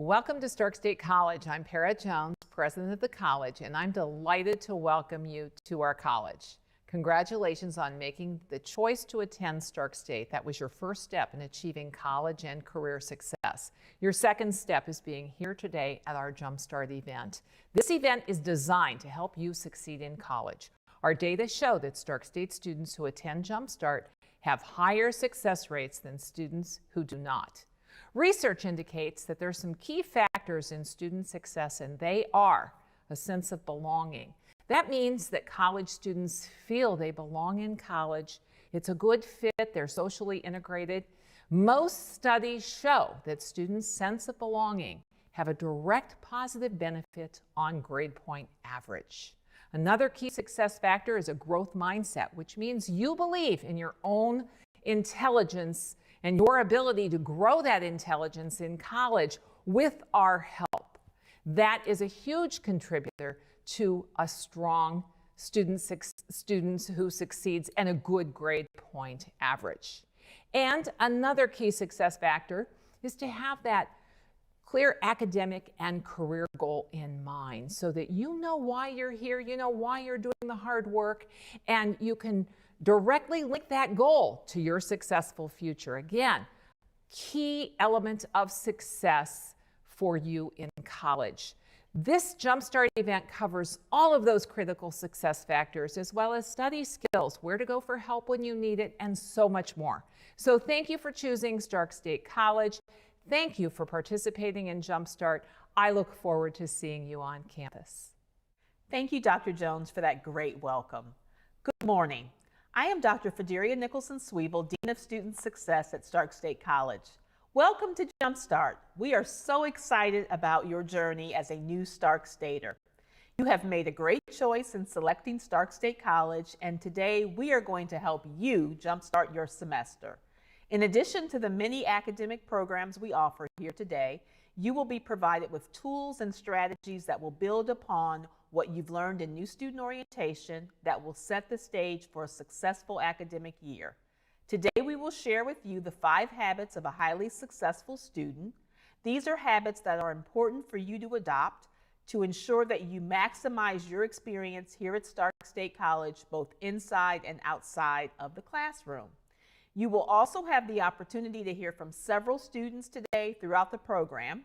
Welcome to Stark State College. I'm Para Jones, president of the college, and I'm delighted to welcome you to our college. Congratulations on making the choice to attend Stark State. That was your first step in achieving college and career success. Your second step is being here today at our Jumpstart event. This event is designed to help you succeed in college. Our data show that Stark State students who attend Jumpstart have higher success rates than students who do not. Research indicates that there are some key factors in student success, and they are a sense of belonging. That means that college students feel they belong in college. It's a good fit. They're socially integrated. Most studies show that students' sense of belonging have a direct positive benefit on grade point average. Another key success factor is a growth mindset, which means you believe in your own intelligence and your ability to grow that intelligence in college with our help. That is a huge contributor to a strong students who succeeds and a good grade point average. And another key success factor is to have that clear academic and career goal in mind so that you know why you're here, you know why you're doing the hard work, and you can directly link that goal to your successful future. Again, key element of success for you in college. This Jumpstart event covers all of those critical success factors, as well as study skills, where to go for help when you need it, and so much more. So thank you for choosing Stark State College. Thank you for participating in Jumpstart. I look forward to seeing you on campus. Thank you, Dr. Jones, for that great welcome. Good morning. I am Dr. Federia Nicholson-Sweeble, Dean of Student Success at Stark State College. Welcome to Jumpstart. We are so excited about your journey as a new Stark Stater. You have made a great choice in selecting Stark State College, and today we are going to help you jumpstart your semester. In addition to the many academic programs we offer here today, you will be provided with tools and strategies that will build upon what you've learned in new student orientation that will set the stage for a successful academic year. Today we will share with you the 5 habits of a highly successful student. These are habits that are important for you to adopt to ensure that you maximize your experience here at Stark State College, both inside and outside of the classroom. You will also have the opportunity to hear from several students today throughout the program.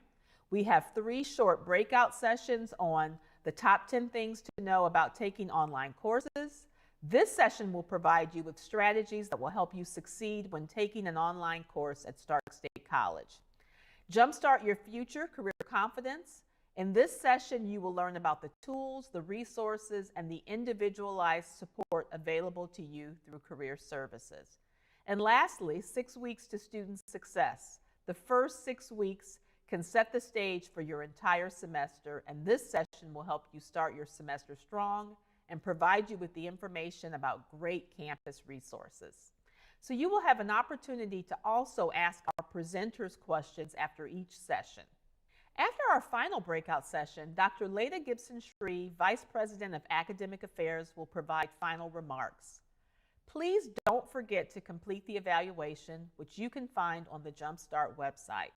We have 3 short breakout sessions on the top 10 things to know about taking online courses. This session will provide you with strategies that will help you succeed when taking an online course at Stark State College. Jumpstart your future career confidence. In this session, you will learn about the tools, the resources, and the individualized support available to you through career services. And lastly, 6 weeks to student success. The first 6 weeks can set the stage for your entire semester, and this session will help you start your semester strong and provide you with the information about great campus resources. So you will have an opportunity to also ask our presenters questions after each session. After our final breakout session, Dr. Lydia Gibson-Shree, Vice President of Academic Affairs, will provide final remarks. Please don't forget to complete the evaluation, which you can find on the Jumpstart website.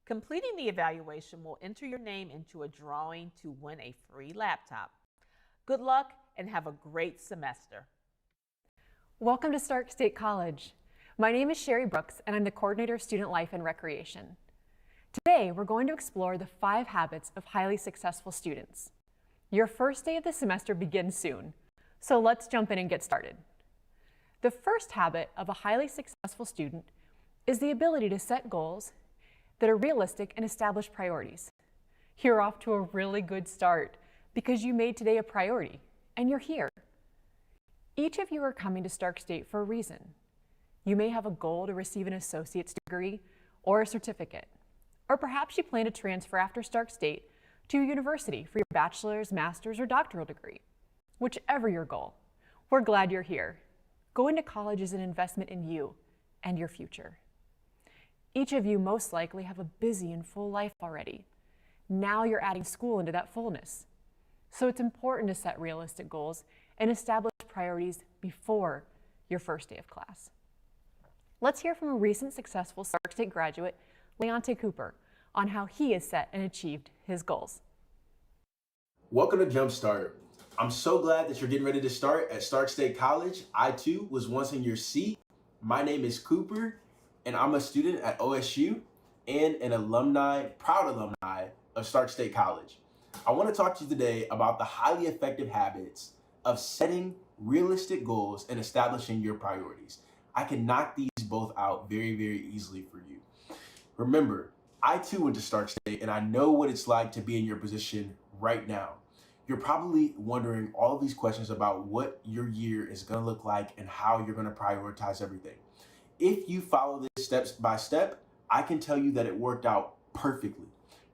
Completing the evaluation will enter your name into a drawing to win a free laptop. Good luck and have a great semester. Welcome to Stark State College. My name is Sherry Brooks, and I'm the Coordinator of Student Life and Recreation. Today, we're going to explore the 5 habits of highly successful students. Your first day of the semester begins soon, so let's jump in and get started. The first habit of a highly successful student is the ability to set goals that are realistic and establish priorities. You're off to a really good start because you made today a priority, and you're here. Each of you are coming to Stark State for a reason. You may have a goal to receive an associate's degree or a certificate, or perhaps you plan to transfer after Stark State to a university for your bachelor's, master's, or doctoral degree. Whichever your goal, we're glad you're here. Going to college is an investment in you and your future. Each of you most likely have a busy and full life already. Now you're adding school into that fullness. So it's important to set realistic goals and establish priorities before your first day of class. Let's hear from a recent successful Stark State graduate, Leonte Cooper, on how he has set and achieved his goals. Welcome to Jumpstart. I'm so glad that you're getting ready to start at Stark State College. I too was once in your seat. My name is Cooper, and I'm a student at OSU and an alumni, proud alumni of Stark State College. I want to talk to you today about the highly effective habits of setting realistic goals and establishing your priorities. I can knock these both out very, very easily for you. Remember, I too went to Stark State, and I know what it's like to be in your position right now. You're probably wondering all of these questions about what your year is going to look like and how you're going to prioritize everything. If you follow this step by step, I can tell you that it worked out perfectly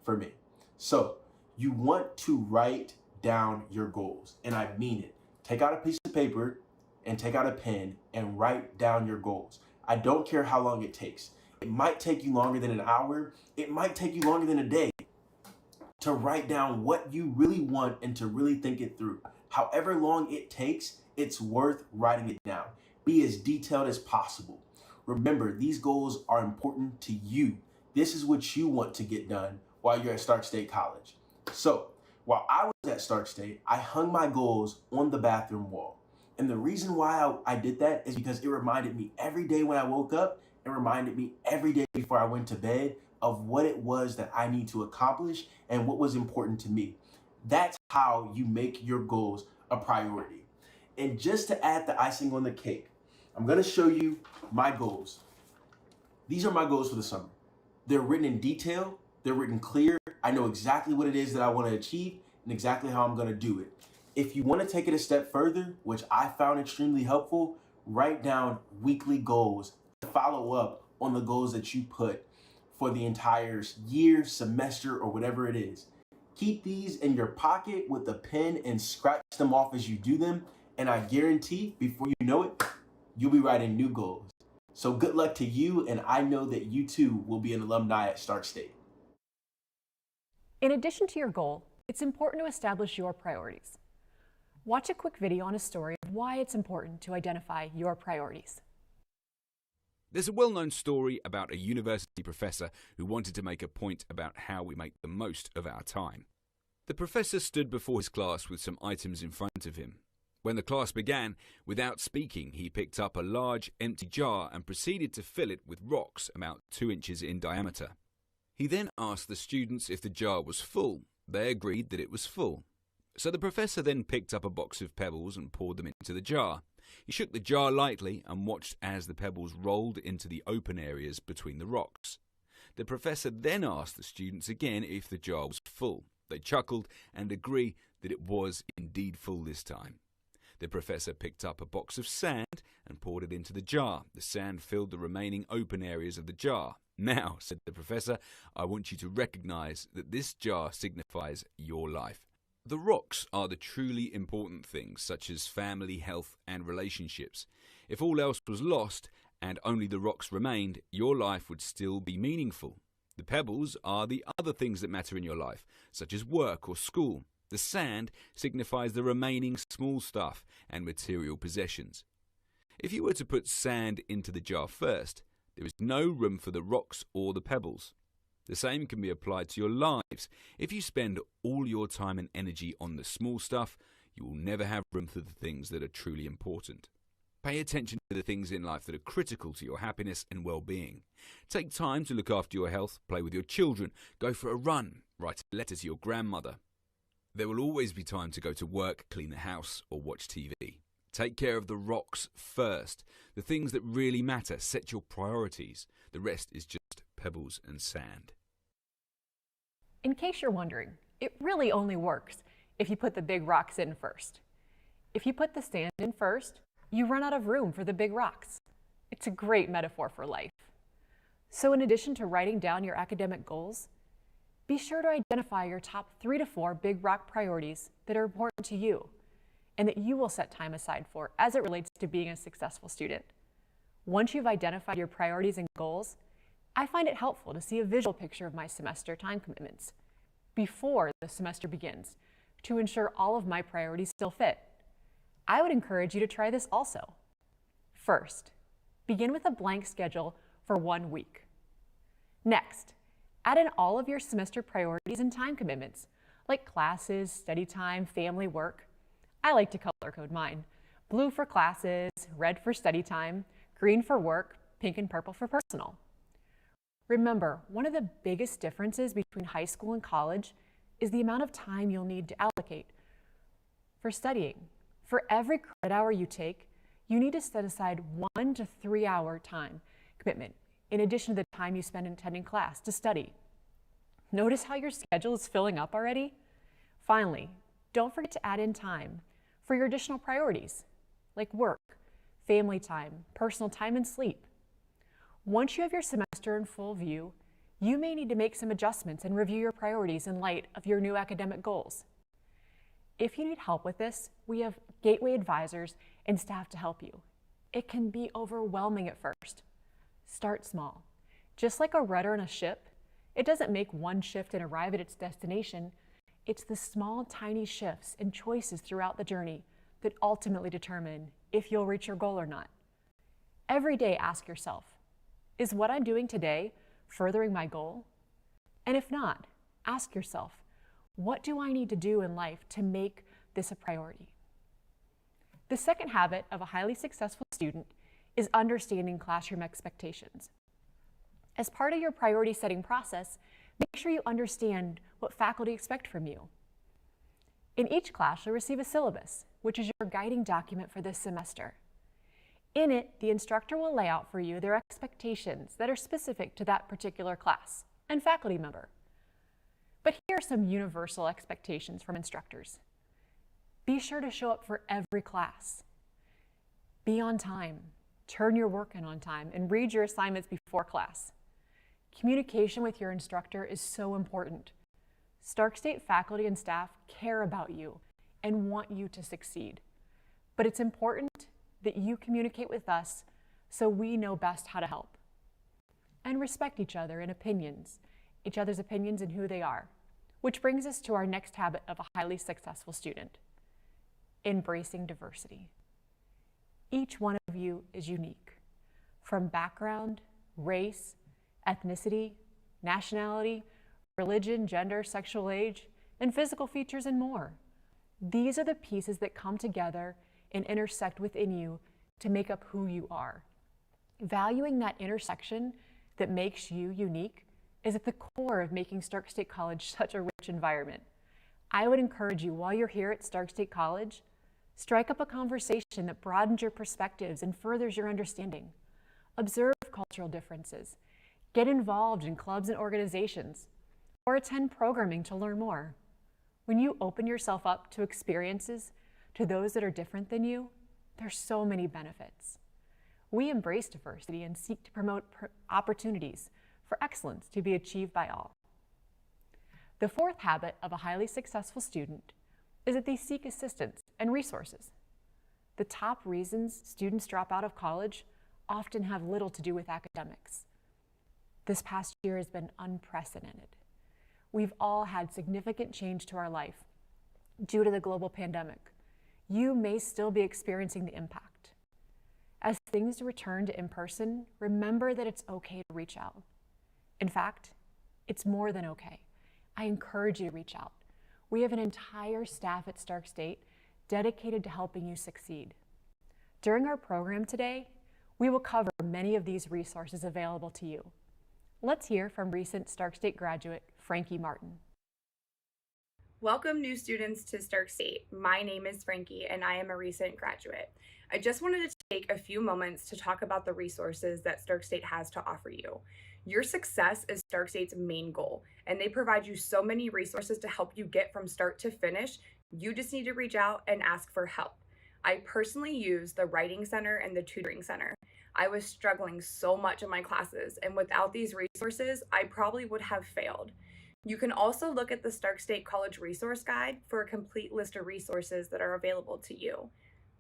for me. So you want to write down your goals, and I mean it. Take out a piece of paper and take out a pen and write down your goals. I don't care how long it takes. It might take you longer than an hour. It might take you longer than a day to write down what you really want and to really think it through. However long it takes, it's worth writing it down. Be as detailed as possible. Remember, these goals are important to you. This is what you want to get done while you're at Stark State College. So, while I was at Stark State, I hung my goals on the bathroom wall. And the reason why I did that is because it reminded me every day when I woke up, it reminded me every day before I went to bed of what it was that I need to accomplish and what was important to me. That's how you make your goals a priority. And just to add the icing on the cake, I'm gonna show you my goals. These are my goals for the summer. They're written in detail, they're written clear. I know exactly what it is that I wanna achieve and exactly how I'm gonna do it. If you wanna take it a step further, which I found extremely helpful, write down weekly goals, follow up on the goals that you put for the entire year, semester, or whatever it is. Keep these in your pocket with a pen and scratch them off as you do them. And I guarantee before you know it, you'll be writing new goals. So good luck to you, and I know that you too will be an alumni at Stark State. In addition to your goal, it's important to establish your priorities. Watch a quick video on a story of why it's important to identify your priorities. There's a well-known story about a university professor who wanted to make a point about how we make the most of our time. The professor stood before his class with some items in front of him. When the class began, without speaking, he picked up a large empty jar and proceeded to fill it with rocks about 2 inches in diameter. He then asked the students if the jar was full. They agreed that it was full. So the professor then picked up a box of pebbles and poured them into the jar. He shook the jar lightly and watched as the pebbles rolled into the open areas between the rocks. The professor then asked the students again if the jar was full. They chuckled and agreed that it was indeed full this time. The professor picked up a box of sand and poured it into the jar. The sand filled the remaining open areas of the jar. Now, said the professor, I want you to recognize that this jar signifies your life. The rocks are the truly important things, such as family, health, and relationships. If all else was lost and only the rocks remained, your life would still be meaningful. The pebbles are the other things that matter in your life, such as work or school. The sand signifies the remaining small stuff and material possessions. If you were to put sand into the jar first, there is no room for the rocks or the pebbles. The same can be applied to your lives. If you spend all your time and energy on the small stuff, you will never have room for the things that are truly important. Pay attention to the things in life that are critical to your happiness and well-being. Take time to look after your health, play with your children, go for a run, write a letter to your grandmother. There will always be time to go to work, clean the house, or watch TV. Take care of the rocks first. The things that really matter, set your priorities. The rest is just pebbles and sand. In case you're wondering, it really only works if you put the big rocks in first. If you put the sand in first, you run out of room for the big rocks. It's a great metaphor for life. So in addition to writing down your academic goals, be sure to identify your top 3 to 4 big rock priorities that are important to you and that you will set time aside for as it relates to being a successful student. Once you've identified your priorities and goals, I find it helpful to see a visual picture of my semester time commitments before the semester begins to ensure all of my priorities still fit. I would encourage you to try this also. First, begin with a blank schedule for 1 week. Next, Add in all of your semester priorities and time commitments, like classes, study time, family, work. I like to color code mine. Blue for classes, red for study time, green for work, pink and purple for personal. Remember, one of the biggest differences between high school and college is the amount of time you'll need to allocate for studying. For every credit hour you take, you need to set aside 1 to 3 hour time commitment, in addition to the time you spend attending class to study. Notice how your schedule is filling up already? Finally, don't forget to add in time for your additional priorities, like work, family time, personal time, and sleep. Once you have your semester in full view, you may need to make some adjustments and review your priorities in light of your new academic goals. If you need help with this, we have Gateway advisors and staff to help you. It can be overwhelming at first. Start small. Just like a rudder on a ship, it doesn't make one shift and arrive at its destination. It's the small, tiny shifts and choices throughout the journey that ultimately determine if you'll reach your goal or not. Every day, ask yourself, is what I'm doing today furthering my goal? And if not, ask yourself, what do I need to do in life to make this a priority? The second habit of a highly successful student is understanding classroom expectations. As part of your priority setting process, make sure you understand what faculty expect from you. In each class, you'll receive a syllabus, which is your guiding document for this semester. In it, the instructor will lay out for you their expectations that are specific to that particular class and faculty member. But here are some universal expectations from instructors. Be sure to show up for every class. Be on time. Turn your work in on time and read your assignments before class. Communication with your instructor is so important. Stark State faculty and staff care about you and want you to succeed. But it's important that you communicate with us so we know best how to help. And respect each other and each other's opinions and who they are, which brings us to our next habit of a highly successful student, embracing diversity. Each one of you is unique, from background, race, ethnicity, nationality, religion, gender, sexual age, and physical features and more. These are the pieces that come together and intersect within you to make up who you are. Valuing that intersection that makes you unique is at the core of making Stark State College such a rich environment. I would encourage you, while you're here at Stark State College, strike up a conversation that broadens your perspectives and furthers your understanding. Observe cultural differences. Get involved in clubs and organizations, or attend programming to learn more. When you open yourself up to experiences, to those that are different than you, there's so many benefits. We embrace diversity and seek to promote opportunities for excellence to be achieved by all. The fourth habit of a highly successful student is that they seek assistance and resources. The top reasons students drop out of college often have little to do with academics. This past year has been unprecedented. We've all had significant change to our life due to the global pandemic. You may still be experiencing the impact. As things return to in-person, remember that it's okay to reach out. In fact, it's more than okay. I encourage you to reach out. We have an entire staff at Stark State dedicated to helping you succeed. During our program today, we will cover many of these resources available to you. Let's hear from recent Stark State graduate, Frankie Martin. Welcome new students to Stark State. My name is Frankie and I am a recent graduate. I just wanted to take a few moments to talk about the resources that Stark State has to offer you. Your success is Stark State's main goal, and they provide you so many resources to help you get from start to finish. You just need to reach out and ask for help. I personally use the Writing Center and the Tutoring Center. I was struggling so much in my classes, and without these resources, I probably would have failed. You can also look at the Stark State College Resource Guide for a complete list of resources that are available to you.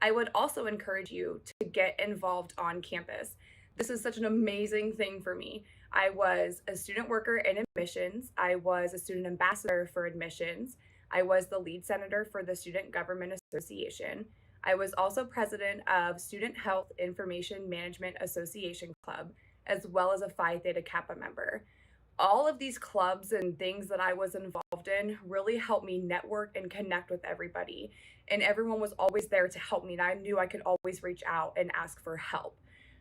I would also encourage you to get involved on campus. This is such an amazing thing for me. I was a student worker in admissions. I was a student ambassador for admissions. I was the lead senator for the Student Government Association. I was also president of Student Health Information Management Association Club, as well as a Phi Theta Kappa member. All of these clubs and things that I was involved in really helped me network and connect with everybody. And everyone was always there to help me. And I knew I could always reach out and ask for help.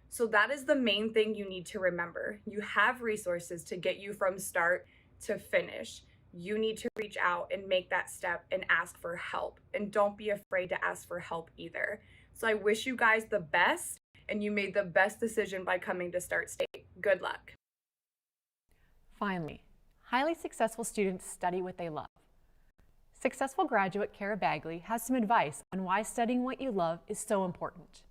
So that is the main thing you need to remember. You have resources to get you from start to finish. You need to reach out and make that step and ask for help. And don't be afraid to ask for help either. So I wish you guys the best, and you made the best decision by coming to Start State. Good luck. Finally, highly successful students study what they love. Successful graduate Kara Bagley has some advice on why studying what you love is so important.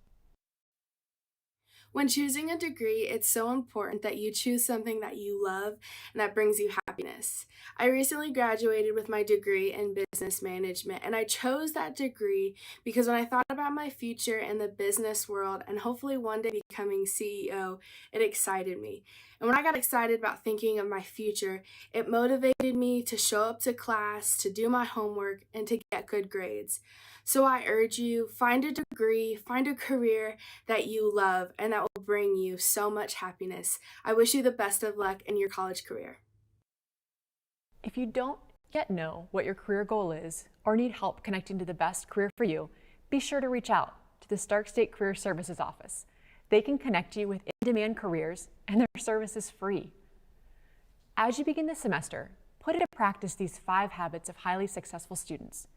When choosing a degree, it's so important that you choose something that you love and that brings you happiness. I recently graduated with my degree in business management, and I chose that degree because when I thought about my future in the business world and hopefully one day becoming CEO, it excited me. And when I got excited about thinking of my future, it motivated me to show up to class, to do my homework, and to get good grades. So I urge you, find a degree, find a career that you love, and that will bring you so much happiness. I wish you the best of luck in your college career. If you don't yet know what your career goal is or need help connecting to the best career for you, be sure to reach out to the Stark State Career Services Office. They can connect you with in-demand careers, and their service is free. As you begin the semester, put into practice these 5 habits of highly successful students.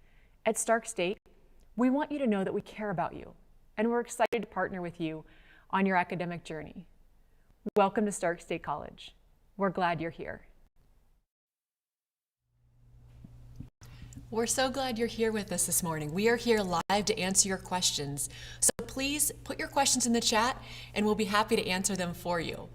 At Stark State, we want you to know that we care about you, and we're excited to partner with you on your academic journey. Welcome to Stark State College. We're glad you're here. We're so glad you're here with us this morning. We are here live to answer your questions. So please put your questions in the chat and we'll be happy to answer them for you.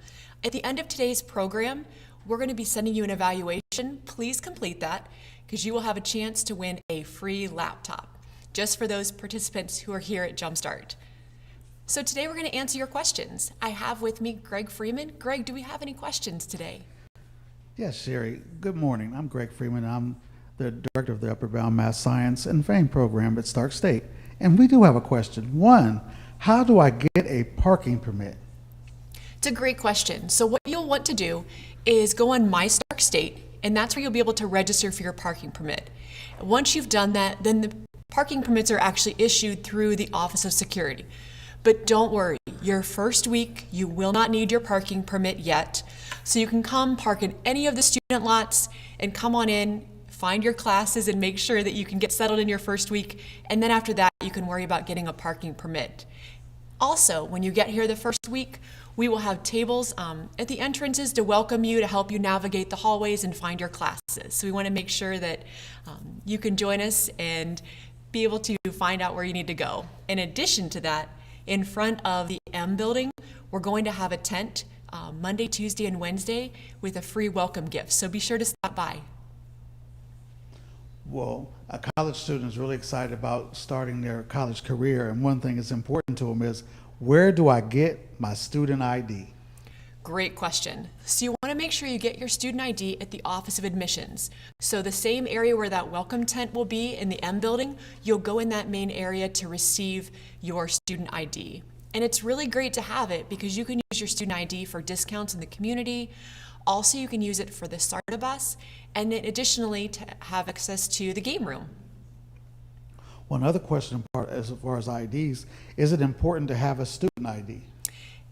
At the end of today's program, we're going to be sending you an evaluation. Please complete that because you will have a chance to win a free laptop just for those participants who are here at Jumpstart. So today we're going to answer your questions. I have with me Greg Freeman. Greg, do we have any questions today? Yes, Sherry. Good morning. I'm Greg Freeman. I'm the director of the Upper Bound Math Science and FAME program at Stark State. And we do have a question. 1, how do I get a parking permit? It's a great question. So what you'll want to do is go on My Stark State, and that's where you'll be able to register for your parking permit. Once you've done that, then the parking permits are actually issued through the Office of Security. But don't worry, your first week, you will not need your parking permit yet. So you can come park in any of the student lots and come on in, find your classes and make sure that you can get settled in your first week. And then after that, you can worry about getting a parking permit. Also, when you get here the first week, we will have tables at the entrances to welcome you, to help you navigate the hallways and find your classes. So we want to make sure that you can join us and be able to find out where you need to go. In addition to that, in front of the M building, we're going to have a tent Monday, Tuesday, and Wednesday with a free welcome gift. So be sure to stop by. Well, a college student is really excited about starting their college career, and one thing that's important to them is, where do I get my student ID? Great question. So you want to make sure you get your student ID at the Office of Admissions. So the same area where that welcome tent will be in the M building, you'll go in that main area to receive your student ID. And it's really great to have it because you can use your student ID for discounts in the community. Also, you can use it for the Syllabus, and then additionally to have access to the game room. One other question as far as IDs, is it important to have a student ID?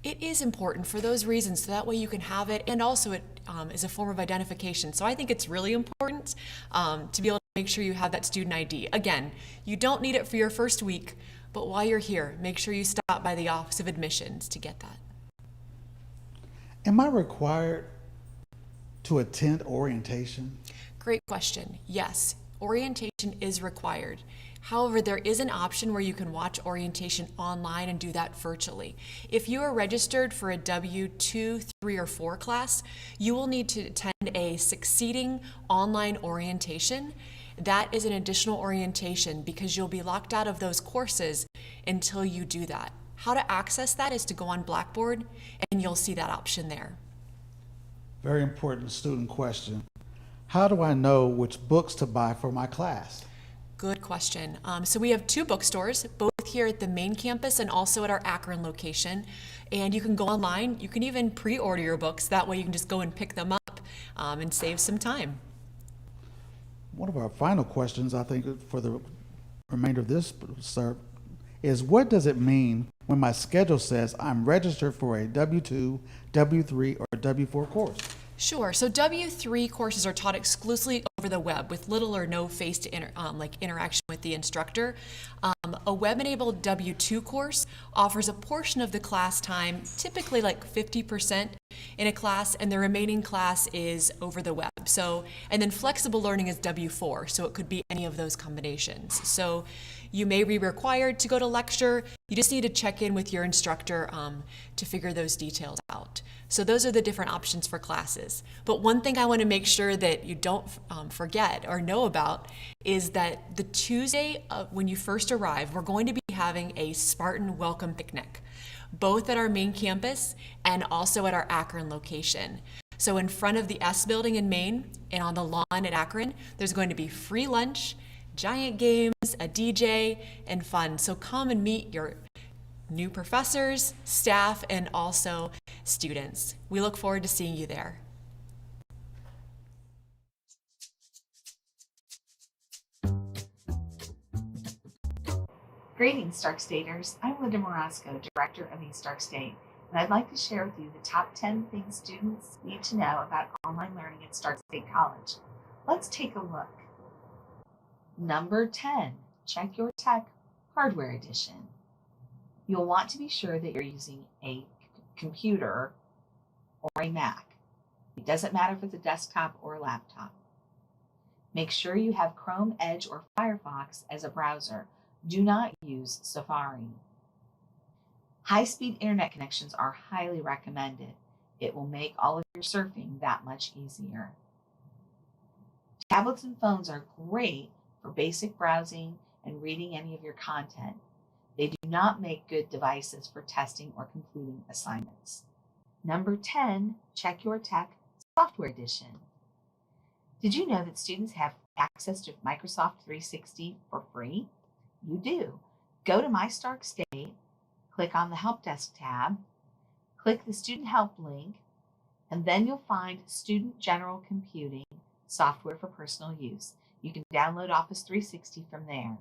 It is important for those reasons, so that way you can have it, and also it is a form of identification. So I think it's really important to be able to make sure you have that student ID. Again, you don't need it for your first week, but while you're here, make sure you stop by the Office of Admissions to get that. Am I required to attend orientation? Great question. Yes, orientation is required. However, there is an option where you can watch orientation online and do that virtually. If you are registered for a W2, 3, or 4 class, you will need to attend a succeeding online orientation. That is an additional orientation because you'll be locked out of those courses until you do that. How to access that is to go on Blackboard, and you'll see that option there. Very important student question. How do I know which books to buy for my class? Good question. So we have 2 bookstores, both here at the main campus and also at our Akron location. And you can go online. You can even pre-order your books. That way you can just go and pick them up and save some time. One of our final questions, I think, for the remainder of this, sir, is what does it mean when my schedule says I'm registered for a W2, W3, or W4 course? Sure. So W3 courses are taught exclusively over the web with little or no face-to interaction with the instructor. A web-enabled W2 course offers a portion of the class time, typically like 50% in a class, and the remaining class is over the web. So, and then flexible learning is W4, so it could be any of those combinations. So you may be required to go to lecture. You just need to check in with your instructor to figure those details out. So those are the different options for classes. But one thing I want to make sure that you don't forget or know about is that the Tuesday when you first arrive, we're going to be having a Spartan welcome picnic, both at our main campus and also at our Akron location. So in front of the S building in Maine and on the lawn at Akron, there's going to be free lunch, giant games, a DJ, and fun. So come and meet your new professors, staff, and also students. We look forward to seeing you there. Greetings, Stark Staters. I'm Linda Morosco, Director of East Stark State, and I'd like to share with you the top 10 things students need to know about online learning at Stark State College. Let's take a look. Number 10, check your tech hardware edition. You'll want to be sure that you're using a computer or a Mac. It doesn't matter if it's a desktop or a laptop. Make sure you have Chrome, Edge, or Firefox as a browser. Do not use Safari. High-speed internet connections are highly recommended. It will make all of your surfing that much easier. Tablets and phones are great for basic browsing and reading any of your content. They do not make good devices for testing or completing assignments. Number 10, check your tech software edition. Did you know that students have access to Microsoft 360 for free? You do. Go to My Stark State, click on the Help Desk tab, click the Student Help link, and then you'll find Student General Computing software for personal use. You can download Office 360 from there.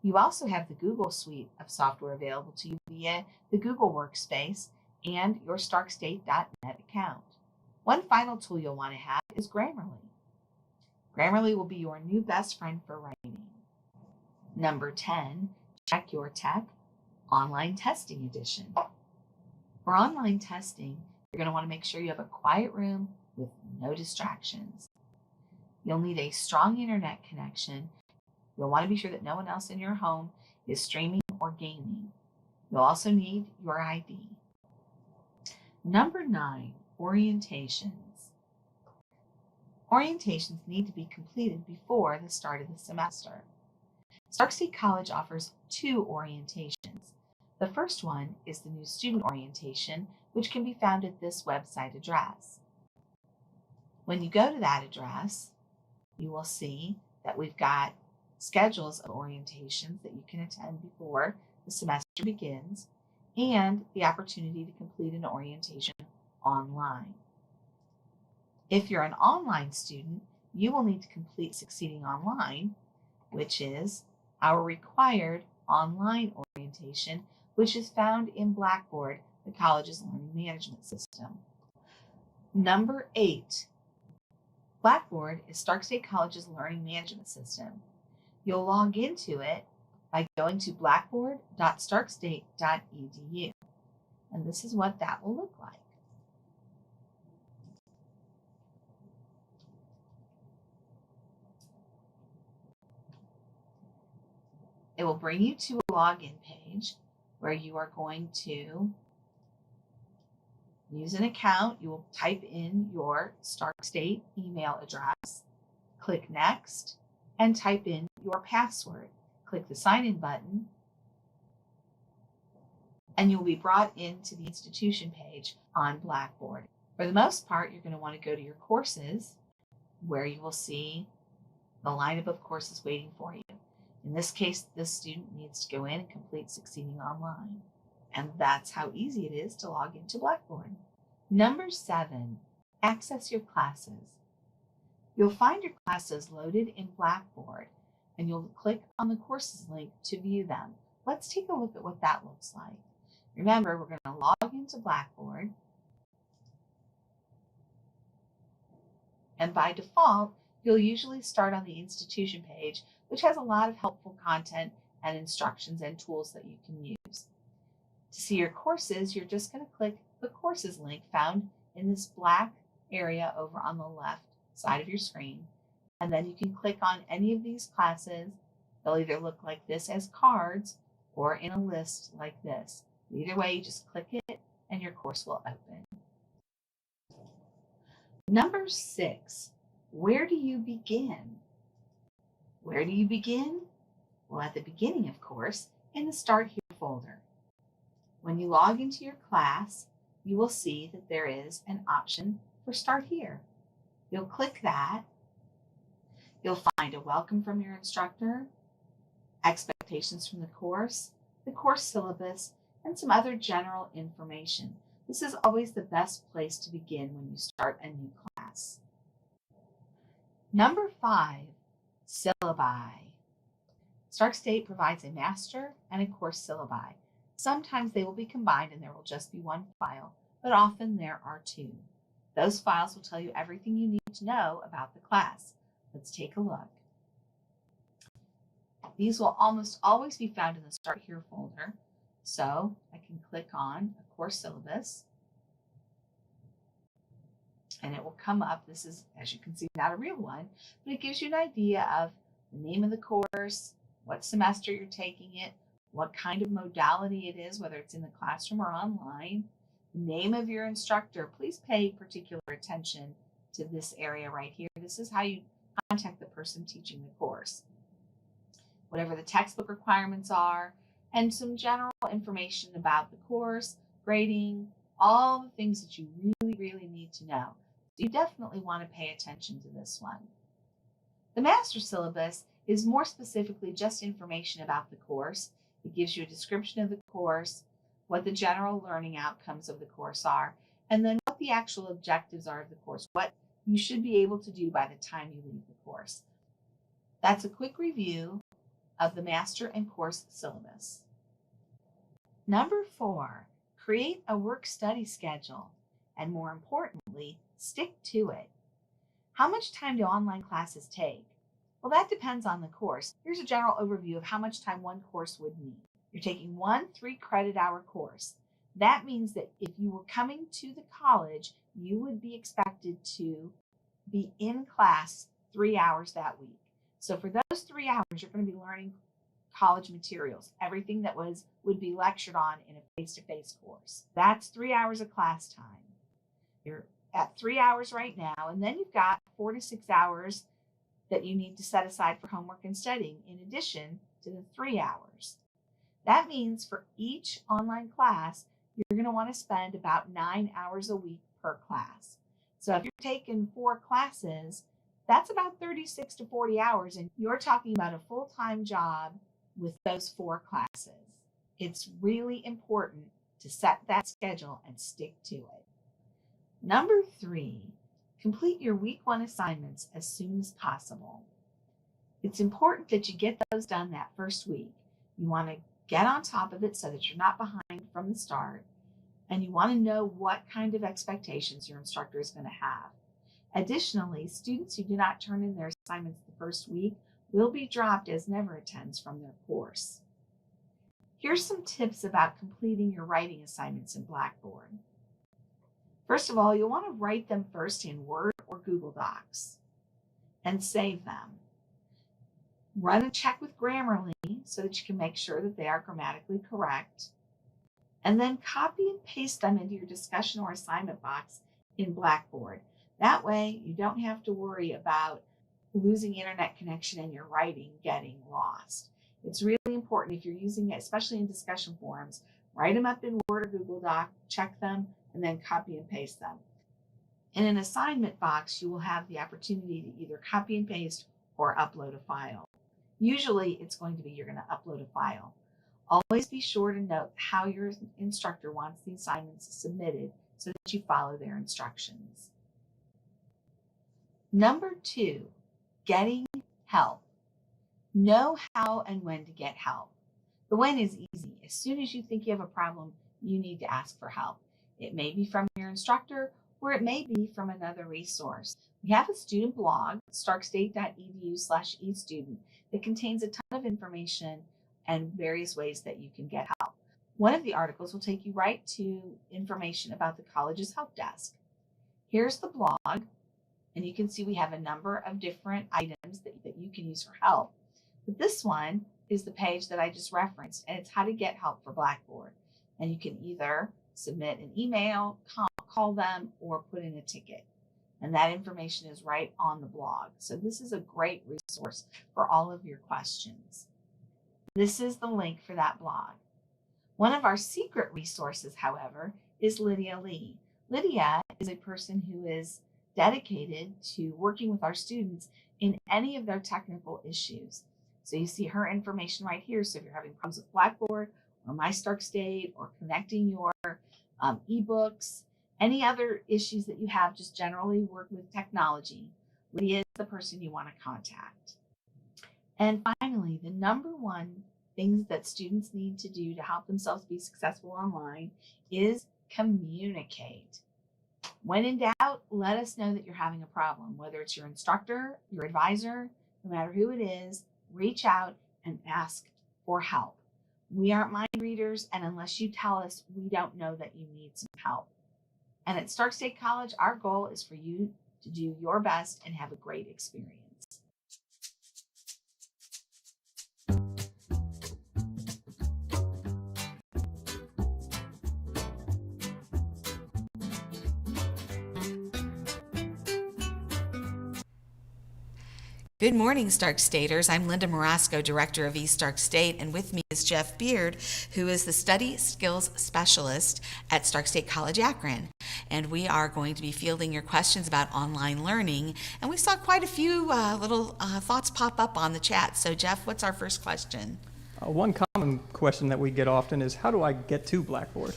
You also have the Google suite of software available to you via the Google Workspace and your starkstate.net account. One final tool you'll want to have is Grammarly. Grammarly will be your new best friend for writing. Number 10, check your tech online testing edition. For online testing, you're going to want to make sure you have a quiet room with no distractions. You'll need a strong internet connection. You'll want to be sure that no one else in your home is streaming or gaming. You'll also need your ID. Number 9, orientations. Orientations need to be completed before the start of the semester. Stark State College offers 2 orientations. The first one is the new student orientation, which can be found at this website address. When you go to that address, you will see that we've got schedules of orientations that you can attend before the semester begins and the opportunity to complete an orientation online. If you're an online student, you will need to complete Succeeding Online, which is our required online orientation, which is found in Blackboard, the college's learning management system. Number 8, Blackboard is Stark State College's learning management system. You'll log into it by going to blackboard.starkstate.edu, and this is what that will look like. It will bring you to a login page where you are going to use an account. You will type in your Stark State email address, click Next, and type in your password. Click the Sign In button, and you'll be brought into the institution page on Blackboard. For the most part, you're going to want to go to your courses, where you will see the lineup of courses waiting for you. In this case, this student needs to go in and complete Succeeding Online. And that's how easy it is to log into Blackboard. Number 7, Access your classes. You'll find your classes loaded in Blackboard, and you'll click on the courses link to view them. Let's take a look at what that looks like. Remember, we're going to log into Blackboard, and by default, you'll usually start on the institution page, which has a lot of helpful content and instructions and tools that you can use. To see your courses, you're just going to click the courses link found in this black area over on the left side of your screen. And then you can click on any of these classes. They'll either look like this as cards or in a list like this. Either way, you just click it and your course will open. Number 6, where do you begin? Where do you begin? Well, at the beginning, of course, in the Start Here folder. When you log into your class, you will see that there is an option for Start Here. You'll click that. You'll find a welcome from your instructor, expectations from the course syllabus, and some other general information. This is always the best place to begin when you start a new class. Number 5, Syllabi. Stark State provides a master and a course syllabi. Sometimes they will be combined and there will just be one file, but often there are 2. Those files will tell you everything you need to know about the class. Let's take a look. These will almost always be found in the Start Here folder. So I can click on a course syllabus and it will come up. This is, as you can see, not a real one, but it gives you an idea of the name of the course, what semester you're taking it, what kind of modality it is, whether it's in the classroom or online, the name of your instructor. Please pay particular attention to this area right here. This is how you contact the person teaching the course. Whatever the textbook requirements are, and some general information about the course, grading, all the things that you really need to know. So you definitely want to pay attention to this one. The master syllabus is more specifically just information about the course. It gives you a description of the course, what the general learning outcomes of the course are, and then what the actual objectives are of the course, what you should be able to do by the time you leave the course. That's a quick review of the master and course syllabus. Number 4, create a work-study schedule, and more importantly, stick to it. How much time do online classes take? Well, that depends on the course. Here's a general overview of how much time one course would need. You're taking one 3-credit-hour course. That means that if you were coming to the college, you would be expected to be in class 3 hours that week. So for those 3 hours, you're going to be learning college materials, everything that would be lectured on in a face-to-face course. That's 3 hours of class time. You're at 3 hours right now, and then you've got 4 to 6 hours that you need to set aside for homework and studying in addition to the 3 hours. That means for each online class, you're going to want to spend about 9 hours a week per class. So if you're taking 4 classes, that's about 36 to 40 hours, and you're talking about a full-time job with those 4 classes. It's really important to set that schedule and stick to it. Number 3, complete your week 1 assignments as soon as possible. It's important that you get those done that first week. You want to get on top of it so that you're not behind from the start, and you want to know what kind of expectations your instructor is going to have. Additionally, students who do not turn in their assignments the first week will be dropped as never attends from their course. Here's some tips about completing your writing assignments in Blackboard. First of all, you'll want to write them first in Word or Google Docs and save them. Run a check with Grammarly so that you can make sure that they are grammatically correct. And then copy and paste them into your discussion or assignment box in Blackboard. That way, you don't have to worry about losing internet connection and your writing getting lost. It's really important if you're using it, especially in discussion forums, write them up in Word or Google Doc, check them, and then copy and paste them. In an assignment box, you will have the opportunity to either copy and paste or upload a file. Usually, it's going to be you're going to upload a file. Always be sure to note how your instructor wants the assignments submitted so that you follow their instructions. Number 2, getting help. Know how and when to get help. The when is easy. As soon as you think you have a problem, you need to ask for help. It may be from your instructor, or it may be from another resource. We have a student blog, starkstate.edu/eStudent, that contains a ton of information and various ways that you can get help. One of the articles will take you right to information about the college's help desk. Here's the blog, and you can see we have a number of different items that you can use for help. But this one is the page that I just referenced, and it's how to get help for Blackboard. And you can either submit an email, call them, or put in a ticket. And that information is right on the blog. So this is a great resource for all of your questions. This is the link for that blog. One of our secret resources, however, is Lydia Lee. Lydia is a person who is dedicated to working with our students in any of their technical issues. So you see her information right here. So if you're having problems with Blackboard or My Stark State or connecting your ebooks, any other issues that you have, just generally work with technology, Lydia is the person you want to contact. And finally, the number one things that students need to do to help themselves be successful online is communicate. When in doubt, let us know that you're having a problem, whether it's your instructor, your advisor, no matter who it is, reach out and ask for help. We aren't mind readers, and unless you tell us, we don't know that you need some help. And at Stark State College, our goal is for you to do your best and have a great experience. Good morning, Stark Staters. I'm Linda Marasco, Director of East Stark State, and with me is Jeff Beard, who is the Study Skills Specialist at Stark State College Akron. And we are going to be fielding your questions about online learning, and we saw quite a few little thoughts pop up on the chat. So Jeff, what's our first question? One common question that we get often is, how do I get to Blackboard?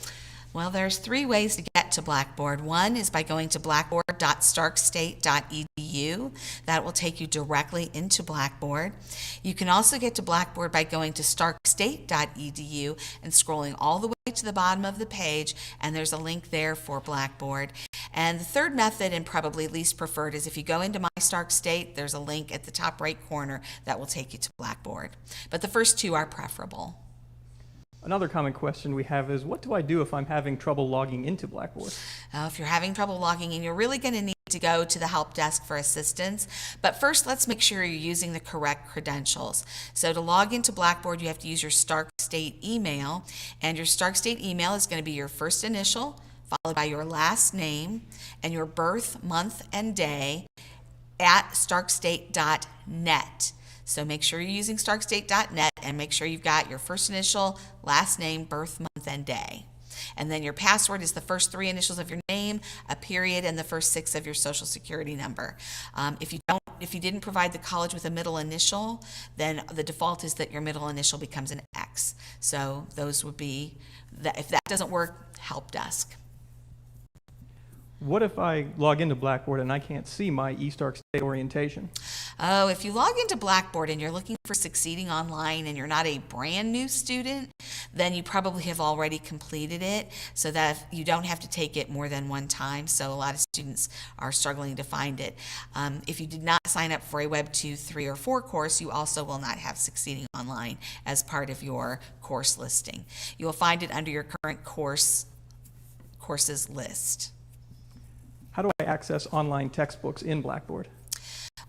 Well, there's 3 ways to get to Blackboard. One is by going to blackboard.starkstate.edu. That will take you directly into Blackboard. You can also get to Blackboard by going to starkstate.edu and scrolling all the way to the bottom of the page, and there's a link there for Blackboard. And the third method, and probably least preferred, is if you go into My Stark State, there's a link at the top right corner that will take you to Blackboard. But the first 2 are preferable. Another common question we have is, what do I do if I'm having trouble logging into Blackboard? If you're having trouble logging in, you're really going to need to go to the help desk for assistance. But first, let's make sure you're using the correct credentials. So to log into Blackboard, you have to use your Stark State email. And your Stark State email is going to be your first initial, followed by your last name, and your birth, month, and day at starkstate.net. So make sure you're using starkstate.net and make sure you've got your first initial, last name, birth, month, and day. And then your password is the first 3 initials of your name, a period, and the first 6 of your social security number. If you didn't provide the college with a middle initial, then the default is that your middle initial becomes an X. So those would be, if that doesn't work, help desk. What if I log into Blackboard and I can't see my eStark State orientation? Oh, if you log into Blackboard and you're looking for Succeeding Online and you're not a brand new student, then you probably have already completed it so that you don't have to take it more than one time. So a lot of students are struggling to find it. If you did not sign up for a Web 2, 3, or 4 course, you also will not have Succeeding Online as part of your course listing. You will find it under your current courses list. How do I access online textbooks in Blackboard?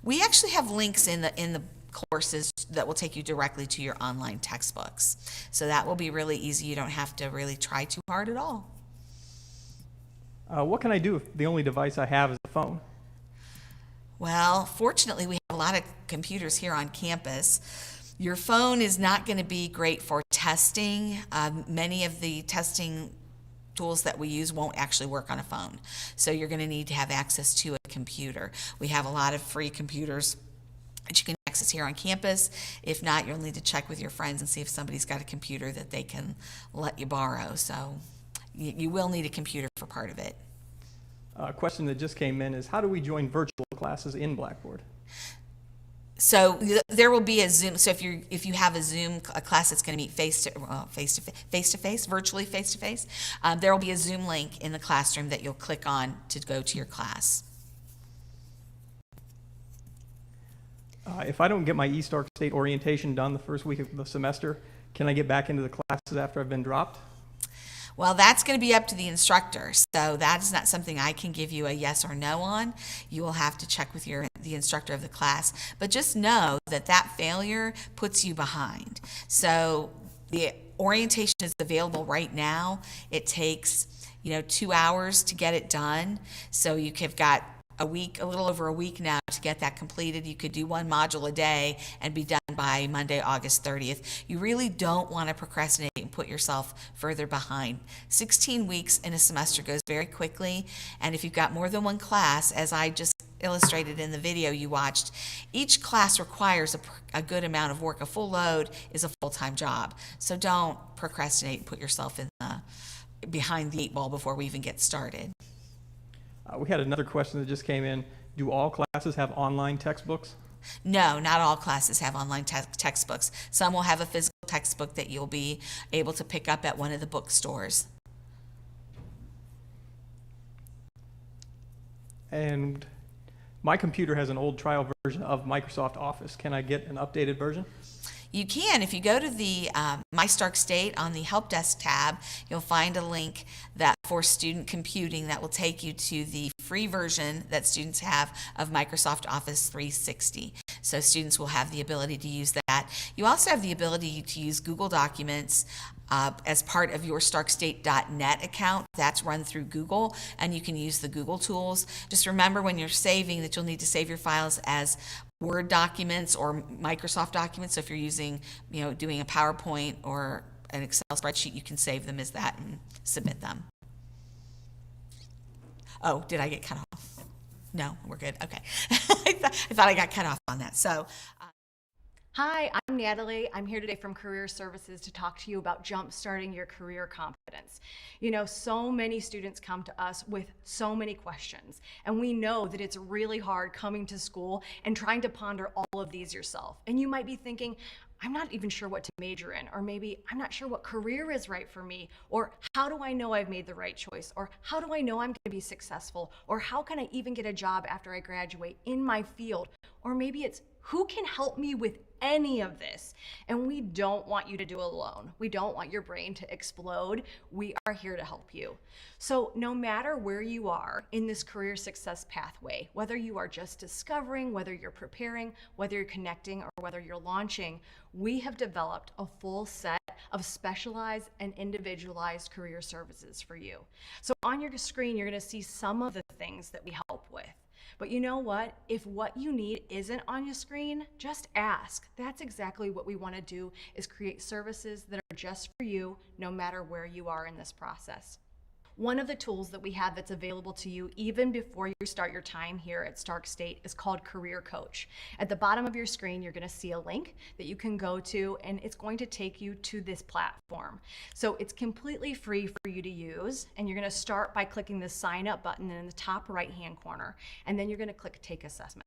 We actually have links in the courses that will take you directly to your online textbooks. So that will be really easy. You don't have to really try too hard at all. What can I do if the only device I have is a phone? Well, fortunately, we have a lot of computers here on campus. Your phone is not going to be great for testing. Many of the testing tools that we use won't actually work on a phone. So you're going to need to have access to a computer. We have a lot of free computers that you can access here on campus. If not, you'll need to check with your friends and see if somebody's got a computer that they can let you borrow. So you will need a computer for part of it. A question that just came in is, how do we join virtual classes in Blackboard? So there will be a Zoom. So if you have a Zoom class that's going to meet face to face, virtually face to face, there will be a Zoom link in the classroom that you'll click on to go to your class. If I don't get my eStark State orientation done the first week of the semester, can I get back into the classes after I've been dropped? Well, that's going to be up to the instructor. So that's not something I can give you a yes or no on. You will have to check with the instructor of the class. But just know that that failure puts you behind. So the orientation is available right now. It takes, 2 hours to get it done. So you've got a little over a week now to get that completed. You could do one module a day and be done by Monday, August 30th. You really don't want to procrastinate and put yourself further behind. 16 weeks in a semester goes very quickly, and if you've got more than one class, as I just illustrated in the video you watched, each class requires a good amount of work. A full load is a full-time job. So don't procrastinate and put yourself behind the 8 ball before we even get started. We had another question that just came in. Do all classes have online textbooks? No, not all classes have online textbooks. Some will have a physical textbook that you'll be able to pick up at one of the bookstores. And my computer has an old trial version of Microsoft Office. Can I get an updated version? You can. If you go to the My Stark State on the Help Desk tab, you'll find a link for student computing that will take you to the free version that students have of Microsoft Office 360. So students will have the ability to use that. You also have the ability to use Google Documents as part of your starkstate.net account. That's run through Google, and you can use the Google tools. Just remember when you're saving that you'll need to save your files as Word documents or Microsoft documents. So if you're using, doing a PowerPoint or an Excel spreadsheet, you can save them as that and submit them. Oh, did I get cut off? No, we're good. Okay. I thought I got cut off on that. So. Hi, I'm Natalie. I'm here today from Career Services to talk to you about jump-starting your career confidence. So many students come to us with so many questions, and we know that it's really hard coming to school and trying to ponder all of these yourself. And you might be thinking, I'm not even sure what to major in, or maybe I'm not sure what career is right for me, or how do I know I've made the right choice, or how do I know I'm going to be successful, or how can I even get a job after I graduate in my field, or maybe it's who can help me with any of this? And we don't want you to do it alone. We don't want your brain to explode. We are here to help you. So no matter where you are in this career success pathway, whether you are just discovering, whether you're preparing, whether you're connecting, or whether you're launching, we have developed a full set of specialized and individualized career services for you. So on your screen, you're going to see some of the things that we help with. But you know what? If what you need isn't on your screen, just ask. That's exactly what we want to do, is create services that are just for you, no matter where you are in this process. One of the tools that we have that's available to you even before you start your time here at Stark State is called Career Coach. At the bottom of your screen, you're going to see a link that you can go to, and it's going to take you to this platform. So it's completely free for you to use, and you're going to start by clicking the sign up button in the top right-hand corner, and then you're going to click Take Assessment.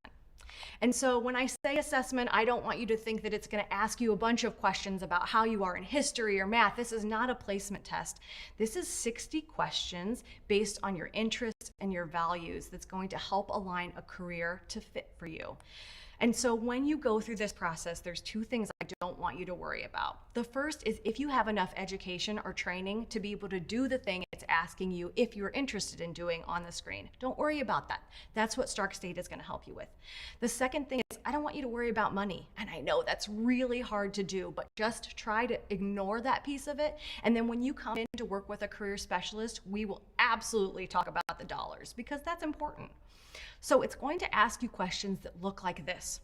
And so when I say assessment, I don't want you to think that it's going to ask you a bunch of questions about how you are in history or math. This is not a placement test. This is 60 questions based on your interests and your values that's going to help align a career to fit for you. And so when you go through this process, there's two things I don't want you to worry about. The first is if you have enough education or training to be able to do the thing it's asking you if you're interested in doing on the screen. Don't worry about that. That's what Stark State is going to help you with. The second thing is I don't want you to worry about money. And I know that's really hard to do, but just try to ignore that piece of it. And then when you come in to work with a career specialist, we will absolutely talk about the dollars because that's important. So it's going to ask you questions that look like this.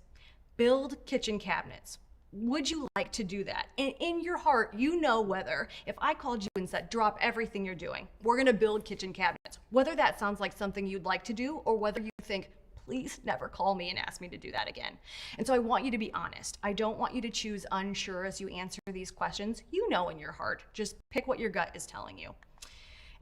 Build kitchen cabinets. Would you like to do that? And in your heart, you know whether, if I called you and said, drop everything you're doing, we're gonna build kitchen cabinets, whether that sounds like something you'd like to do or whether you think, please never call me and ask me to do that again. And so I want you to be honest. I don't want you to choose unsure as you answer these questions. You know in your heart, just pick what your gut is telling you.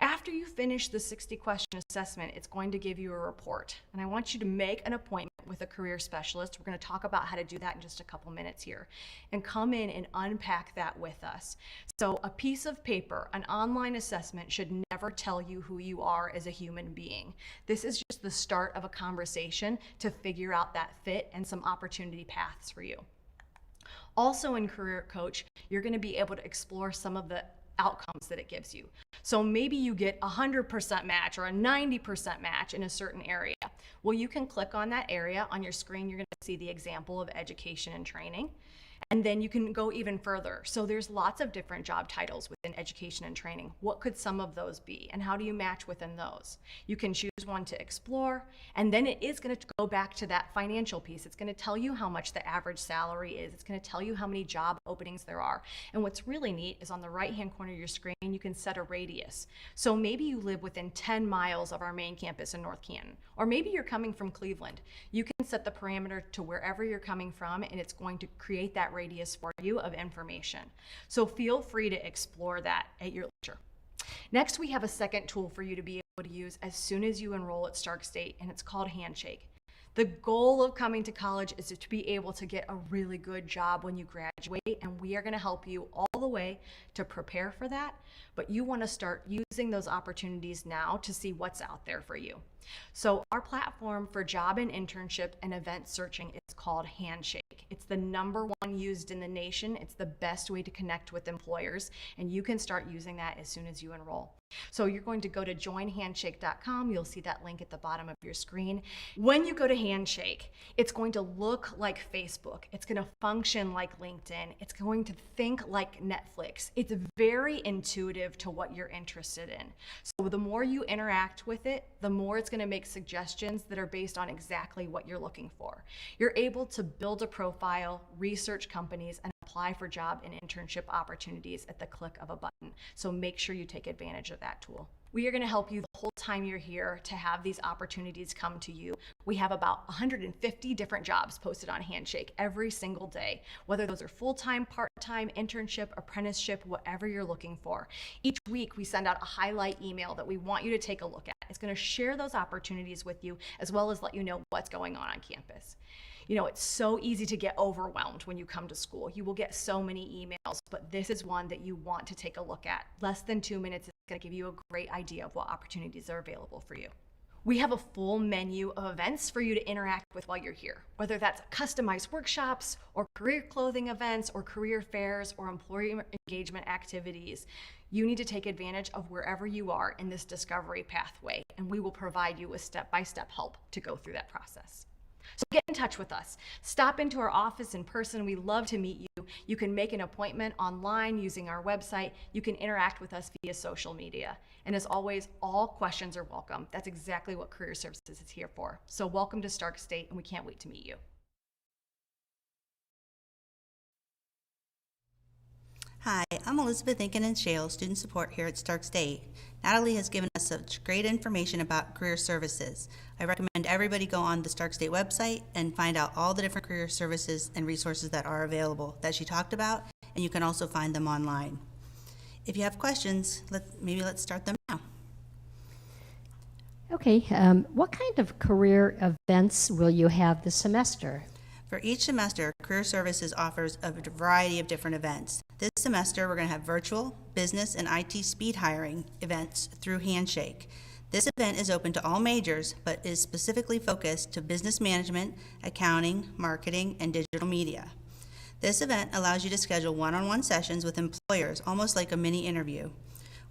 After you finish the 60-question assessment, it's going to give you a report. And I want you to make an appointment with a career specialist. We're going to talk about how to do that in just a couple minutes here. And come in and unpack that with us. So a piece of paper, an online assessment, should never tell you who you are as a human being. This is just the start of a conversation to figure out that fit and some opportunity paths for you. Also in Career Coach, you're going to be able to explore some of the outcomes that it gives you. So maybe you get a 100% match or a 90% match in a certain area. Well, you can click on that area. On your screen, you're going to see the example of education and training. And then you can go even further. So there's lots of different job titles within education and training. What could some of those be? And how do you match within those? You can choose one to explore, and then it is going to go back to that financial piece. It's going to tell you how much the average salary is. It's going to tell you how many job openings there are. And what's really neat is on the right-hand corner of your screen, you can set a radius. So maybe you live within 10 miles of our main campus in North Canton, or maybe you're coming from Cleveland. You can set the parameter to wherever you're coming from, and it's going to create that radius for you of information. So feel free to explore that at your leisure. Next, we have a second tool for you to be able to use as soon as you enroll at Stark State, and it's called Handshake. The goal of coming to college is to be able to get a really good job when you graduate, and we are going to help you all the way to prepare for that, but you want to start using those opportunities now to see what's out there for you. So our platform for job and internship and event searching is called Handshake. It's the #1 used in the nation. It's the best way to connect with employers, and you can start using that as soon as you enroll. So you're going to go to joinhandshake.com. You'll see that link at the bottom of your screen. When you go to Handshake, it's going to look like Facebook. It's going to function like LinkedIn. It's going to think like Netflix. It's very intuitive to what you're interested in. So the more you interact with it, the more it's going to make suggestions that are based on exactly what you're looking for. You're able to build a profile, research companies, and apply for job and internship opportunities at the click of a button. So make sure you take advantage of that tool. We are going to help you the whole time you're here to have these opportunities come to you. We have about 150 different jobs posted on Handshake every single day, whether those are full-time, part-time, internship, apprenticeship, whatever you're looking for. Each week, we send out a highlight email that we want you to take a look at. It's going to share those opportunities with you, as well as let you know what's going on campus. You know, it's so easy to get overwhelmed when you come to school. You will get so many emails, but this is one that you want to take a look at. Less than 2 minutes is going to give you a great idea of what opportunities are available for you. We have a full menu of events for you to interact with while you're here, whether that's customized workshops or career clothing events or career fairs or employee engagement activities. You need to take advantage of wherever you are in this discovery pathway, and we will provide you with step-by-step help to go through that process. So get in touch with us. Stop into our office in person. We love to meet you. You can make an appointment online using our website. You can interact with us via social media. And as always, all questions are welcome. That's exactly what Career Services is here for. So welcome to Stark State, and we can't wait to meet you. Hi, I'm Elizabeth Inkin Shale, Student Support here at Stark State. Natalie has given us such great information about career services. I recommend everybody go on the Stark State website and find out all the different career services and resources that are available that she talked about, and you can also find them online. If you have questions, let's start them now. Okay, what kind of career events will you have this semester? For each semester, Career Services offers a variety of different events. This semester, we're going to have virtual, business, and IT speed hiring events through Handshake. This event is open to all majors, but is specifically focused to business management, accounting, marketing, and digital media. This event allows you to schedule one-on-one sessions with employers, almost like a mini interview.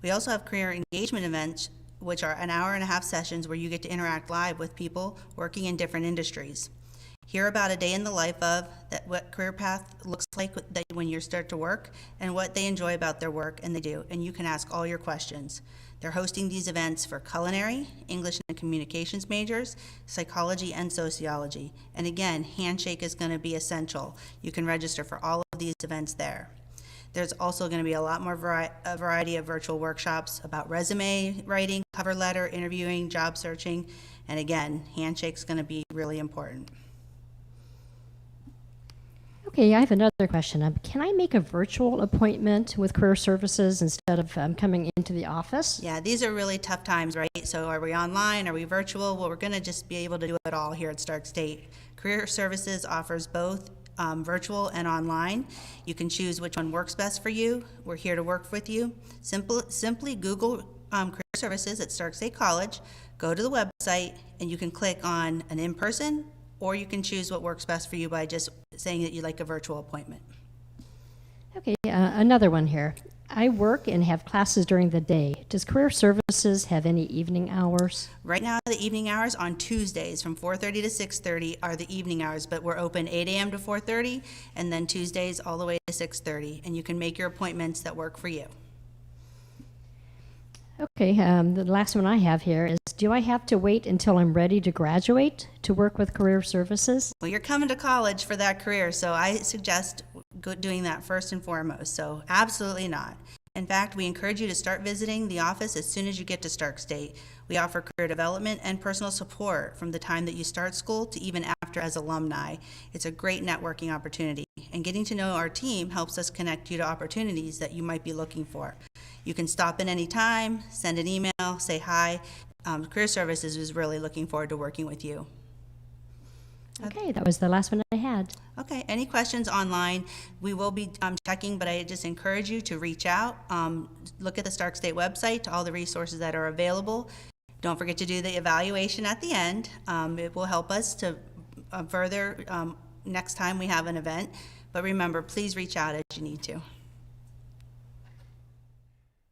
We also have career engagement events, which are an hour-and-a-half sessions where you get to interact live with people working in different industries. Hear about a day in the life of what career path looks like when you start to work and what they enjoy about their work and they do, and you can ask all your questions. They're hosting these events for culinary, English and communications majors, psychology, and sociology. And again, Handshake is going to be essential. You can register for all of these events there. There's also going to be a lot more variety of virtual workshops about resume writing, cover letter, interviewing, job searching, and again, Handshake's going to be really important. Okay, I have another question. Can I make a virtual appointment with Career Services instead of coming into the office? Yeah, these are really tough times, right? So are we online? Are we virtual? Well, we're going to just be able to do it all here at Stark State. Career Services offers both virtual and online. You can choose which one works best for you. We're here to work with you. Simply Google Career Services at Stark State College, go to the website, and you can click on an in-person, or you can choose what works best for you by just saying that you'd like a virtual appointment. Okay, another one here. I work and have classes during the day. Does Career Services have any evening hours? Right now, the evening hours on Tuesdays from 4:30 to 6:30 are the evening hours, but we're open 8 a.m. to 4:30, and then Tuesdays all the way to 6:30, and you can make your appointments that work for you. Okay, the last one I have here is, do I have to wait until I'm ready to graduate to work with Career Services? Well, you're coming to college for that career, so I suggest doing that first and foremost, so absolutely not. In fact, we encourage you to start visiting the office as soon as you get to Stark State. We offer career development and personal support from the time that you start school to even after as alumni. It's a great networking opportunity, and getting to know our team helps us connect you to opportunities that you might be looking for. You can stop in any time, send an email, say hi. Career Services is really looking forward to working with you. Okay, that was the last one I had. Okay, any questions online? We will be checking, but I just encourage you to reach out. Look at the Stark State website to all the resources that are available. Don't forget to do the evaluation at the end. It will help us to further next time we have an event. But remember, please reach out as you need to.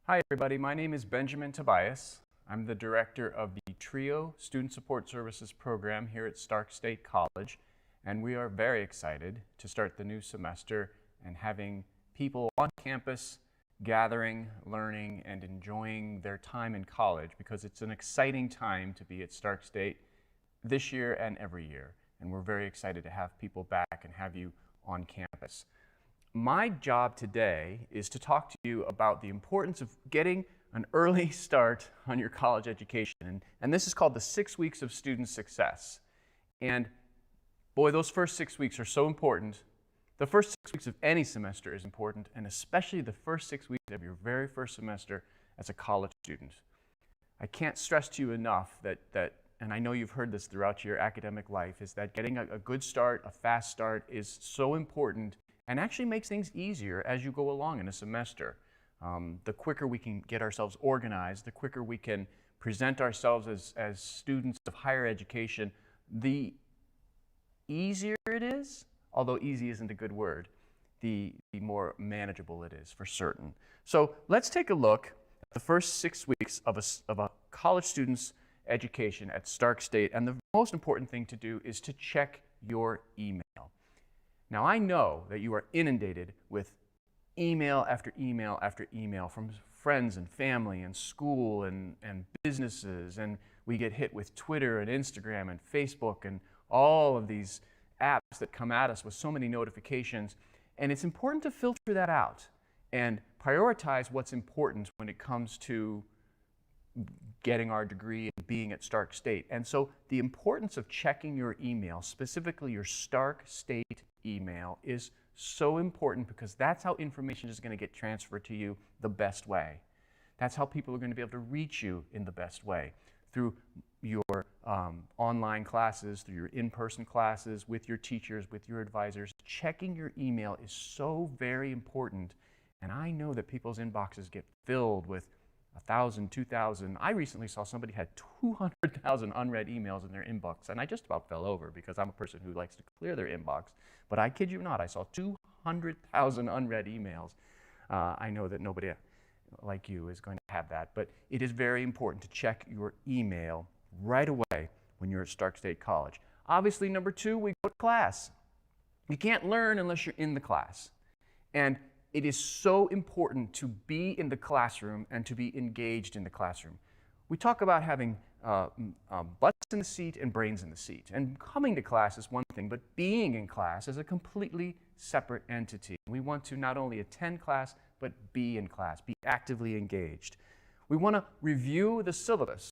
Hi everybody, my name is Benjamin Tobias. I'm the director of the TRIO Student Support Services program here at Stark State College, and we are very excited to start the new semester and having people on campus gathering, learning, and enjoying their time in college, because it's an exciting time to be at Stark State this year and every year, and we're very excited to have people back and have you on campus. My job today is to talk to you about the importance of getting an early start on your college education. And this is called the 6 weeks of student success. And boy, those first 6 weeks are so important. The first 6 weeks of any semester is important, and especially the first 6 weeks of your very first semester as a college student. I can't stress to you enough that and I know you've heard this throughout your academic life, is that getting a good start, a fast start, is so important and actually makes things easier as you go along in a semester. The quicker we can get ourselves organized, the quicker we can present ourselves as students of higher education, the easier it is, although easy isn't a good word, the more manageable it is for certain. So let's take a look at the first 6 weeks of a college student's education at Stark State, and the most important thing to do is to check your email. Now, I know that you are inundated with email after email after email from friends and family and school and businesses, and we get hit with Twitter and Instagram and Facebook and all of these apps that come at us with so many notifications, and it's important to filter that out and prioritize what's important when it comes to getting our degree and being at Stark State. And so the importance of checking your email, specifically your Stark State email, is so important, because that's how information is going to get transferred to you the best way. That's how people are going to be able to reach you in the best way, through your online classes, through your in-person classes, with your teachers, with your advisors. Checking your email is so very important, and I know that people's inboxes get filled with 1,000, 2,000. I recently saw somebody had 200,000 unread emails in their inbox, and I just about fell over, because I'm a person who likes to clear their inbox. But I kid you not, I saw 200,000 unread emails. I know that nobody like you is going to have that, but it is very important to check your email right away when you're at Stark State College. Obviously, number 2, we go to class. You can't learn unless you're in the class. And it is so important to be in the classroom and to be engaged in the classroom. We talk about having butts in the seat and brains in the seat. And coming to class is one thing, but being in class is a completely separate entity. We want to not only attend class, but be in class, be actively engaged. We want to review the syllabus.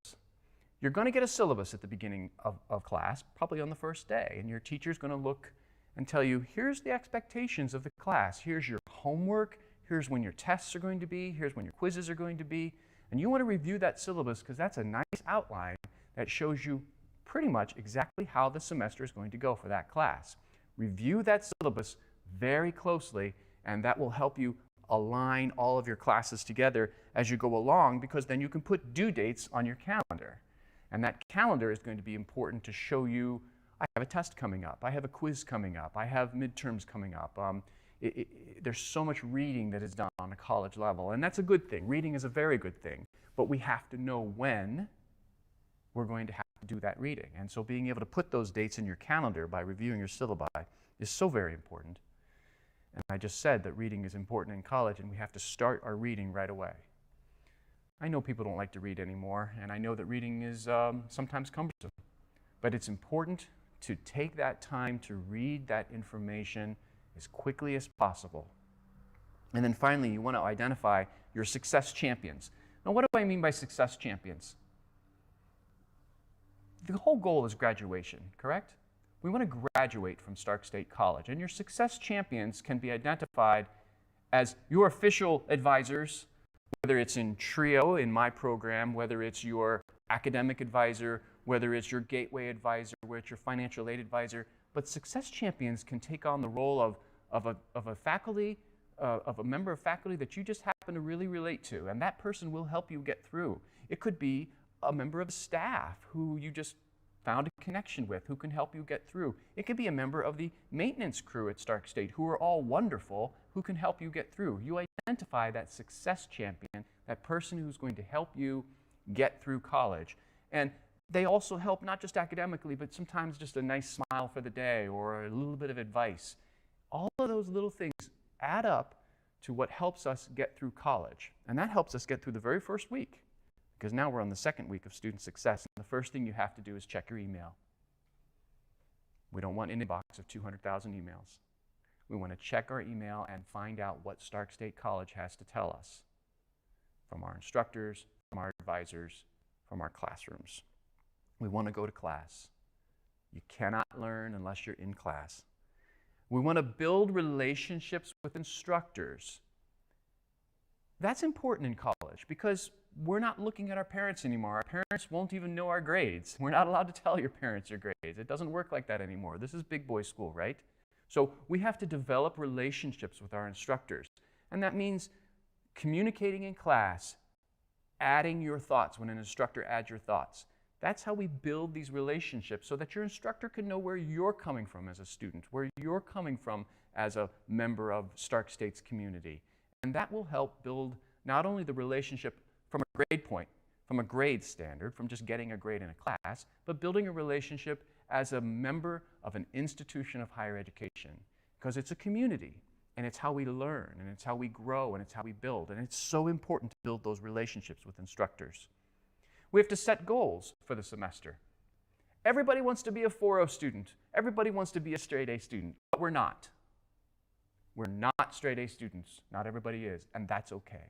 You're going to get a syllabus at the beginning of class, probably on the first day, and your teacher's going to look and tell you, here's the expectations of the class. Here's your homework. Here's when your tests are going to be. Here's when your quizzes are going to be. And you want to review that syllabus because that's a nice outline that shows you pretty much exactly how the semester is going to go for that class. Review that syllabus very closely, and that will help you align all of your classes together as you go along, because then you can put due dates on your calendar. And that calendar is going to be important to show you, I have a test coming up, I have a quiz coming up, I have midterms coming up. There's so much reading that is done on a college level, and that's a good thing. Reading is a very good thing, but we have to know when we're going to have to do that reading. And so being able to put those dates in your calendar by reviewing your syllabi is so very important. And I just said that reading is important in college, and we have to start our reading right away. I know people don't like to read anymore, and I know that reading is sometimes cumbersome, but it's important to take that time to read that information as quickly as possible. And then finally, you want to identify your success champions. Now, what do I mean by success champions? The whole goal is graduation, correct? We want to graduate from Stark State College, and your success champions can be identified as your official advisors, whether it's in TRIO in my program, whether it's your academic advisor, whether it's your gateway advisor, whether it's your financial aid advisor. But success champions can take on the role of a member of faculty that you just happen to really relate to, and that person will help you get through. It could be a member of staff who you just found a connection with, who can help you get through. It could be a member of the maintenance crew at Stark State, who are all wonderful, who can help you get through. You identify that success champion, that person who's going to help you get through college. And they also help not just academically, but sometimes just a nice smile for the day or a little bit of advice. All of those little things add up to what helps us get through college. And that helps us get through the very first week, because now we're on the second week of student success. And the first thing you have to do is check your email. We don't want an inbox of 200,000 emails. We want to check our email and find out what Stark State College has to tell us from our instructors, from our advisors, from our classrooms. We want to go to class. You cannot learn unless you're in class. We want to build relationships with instructors. That's important in college because we're not looking at our parents anymore. Our parents won't even know our grades. We're not allowed to tell your parents your grades. It doesn't work like that anymore. This is big boy school, right? So we have to develop relationships with our instructors. And that means communicating in class, adding your thoughts when an instructor adds your thoughts. That's how we build these relationships so that your instructor can know where you're coming from as a student, where you're coming from as a member of Stark State's community. And that will help build not only the relationship from a grade point, from a grade standard, from just getting a grade in a class, but building a relationship as a member of an institution of higher education. Because it's a community, and it's how we learn, and it's how we grow, and it's how we build. And it's so important to build those relationships with instructors. We have to set goals for the semester. Everybody wants to be a 4.0 student. Everybody wants to be a straight A student, but we're not. We're not straight A students. Not everybody is, and that's okay.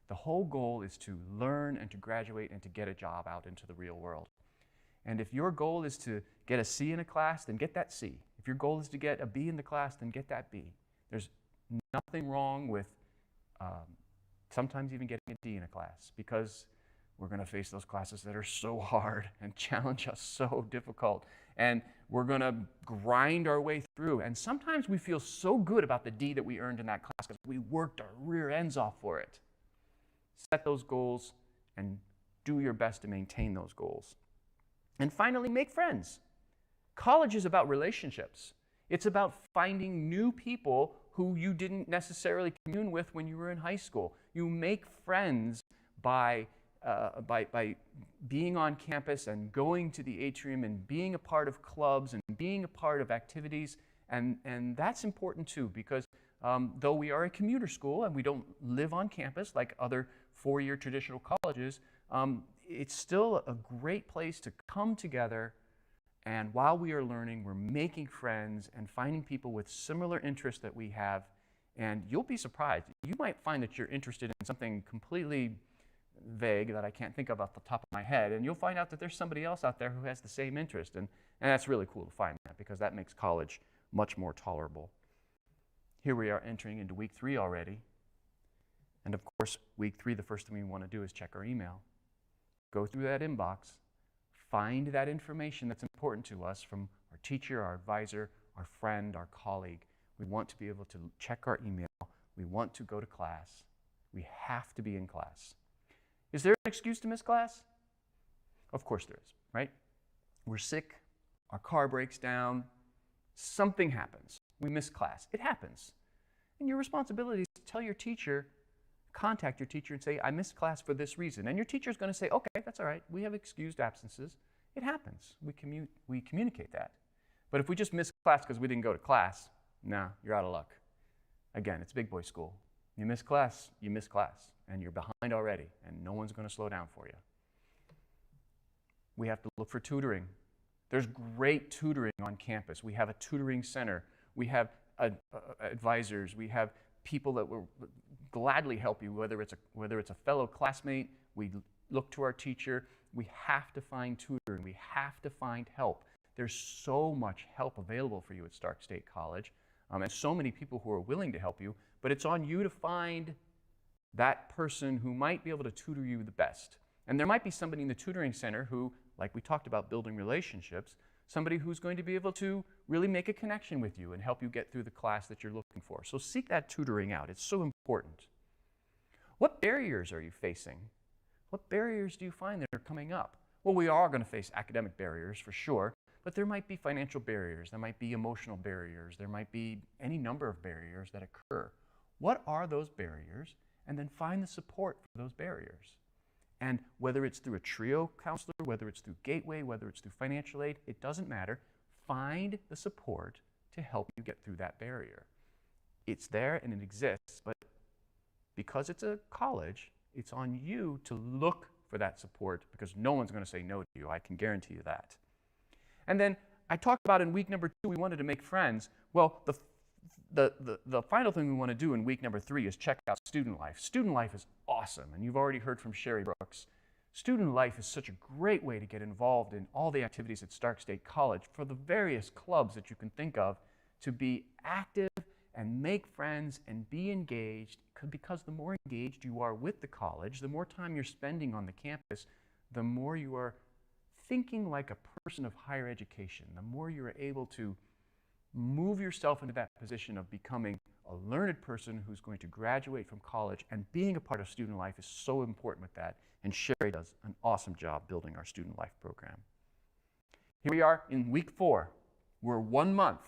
The whole goal is to learn and to graduate and to get a job out into the real world. And if your goal is to get a C in a class, then get that C. If your goal is to get a B in the class, then get that B. There's nothing wrong with sometimes even getting a D in a class, because we're going to face those classes that are so hard and challenge us so difficult. And we're going to grind our way through. And sometimes we feel so good about the D that we earned in that class because we worked our rear ends off for it. Set those goals and do your best to maintain those goals. And finally, make friends. College is about relationships. It's about finding new people who you didn't necessarily commune with when you were in high school. You make friends by being on campus and going to the atrium and being a part of clubs and being a part of activities. And that's important too, because though we are a commuter school and we don't live on campus like other four-year traditional colleges, it's still a great place to come together. And while we are learning, we're making friends and finding people with similar interests that we have. And you'll be surprised. You might find that you're interested in something completely vague that I can't think of off the top of my head. And you'll find out that there's somebody else out there who has the same interest. And that's really cool to find that, because that makes college much more tolerable. Here we are entering into week 3 already. And of course, week 3, the first thing we want to do is check our email. Go through that inbox, find that information that's important to us from our teacher, our advisor, our friend, our colleague. We want to be able to check our email. We want to go to class. We have to be in class. Is there an excuse to miss class? Of course there is, right? We're sick, our car breaks down, something happens. We miss class. It happens. And your responsibility is to tell your teacher, contact your teacher and say, I missed class for this reason. And your teacher's going to say, okay, that's all right. We have excused absences. It happens. We communicate that. But if we just miss class because we didn't go to class, nah, you're out of luck. Again, it's big boy school. You miss class, and you're behind already, and no one's going to slow down for you. We have to look for tutoring. There's great tutoring on campus. We have a tutoring center. We have advisors. We have people that will gladly help you, whether it's a fellow classmate. We look to our teacher. We have to find tutoring. We have to find help. There's so much help available for you at Stark State College, and so many people who are willing to help you, but it's on you to find that person who might be able to tutor you the best. And there might be somebody in the tutoring center who, like we talked about building relationships, somebody who's going to be able to really make a connection with you and help you get through the class that you're looking for. So seek that tutoring out. It's so important. What barriers are you facing? What barriers do you find that are coming up? Well, we are going to face academic barriers for sure, but there might be financial barriers, there might be emotional barriers, there might be any number of barriers that occur. What are those barriers? And then find the support for those barriers. And whether it's through a TRIO counselor, whether it's through Gateway, whether it's through financial aid, it doesn't matter. Find the support to help you get through that barrier. It's there and it exists, but because it's a college, it's on you to look for that support because no one's going to say no to you. I can guarantee you that. And then I talked about in week number 2, we wanted to make friends. Well, the final thing we want to do in week number 3 is check out student life. Student life is awesome, and you've already heard from Sherry Brooks. Student life is such a great way to get involved in all the activities at Stark State College for the various clubs that you can think of to be active and make friends and be engaged, because the more engaged you are with the college, the more time you're spending on the campus, the more you are thinking like a person of higher education, the more you're able to move yourself into that position of becoming a learned person who's going to graduate from college, and being a part of student life is so important with that, and Sherry does an awesome job building our student life program. Here we are in week 4. We're 1 month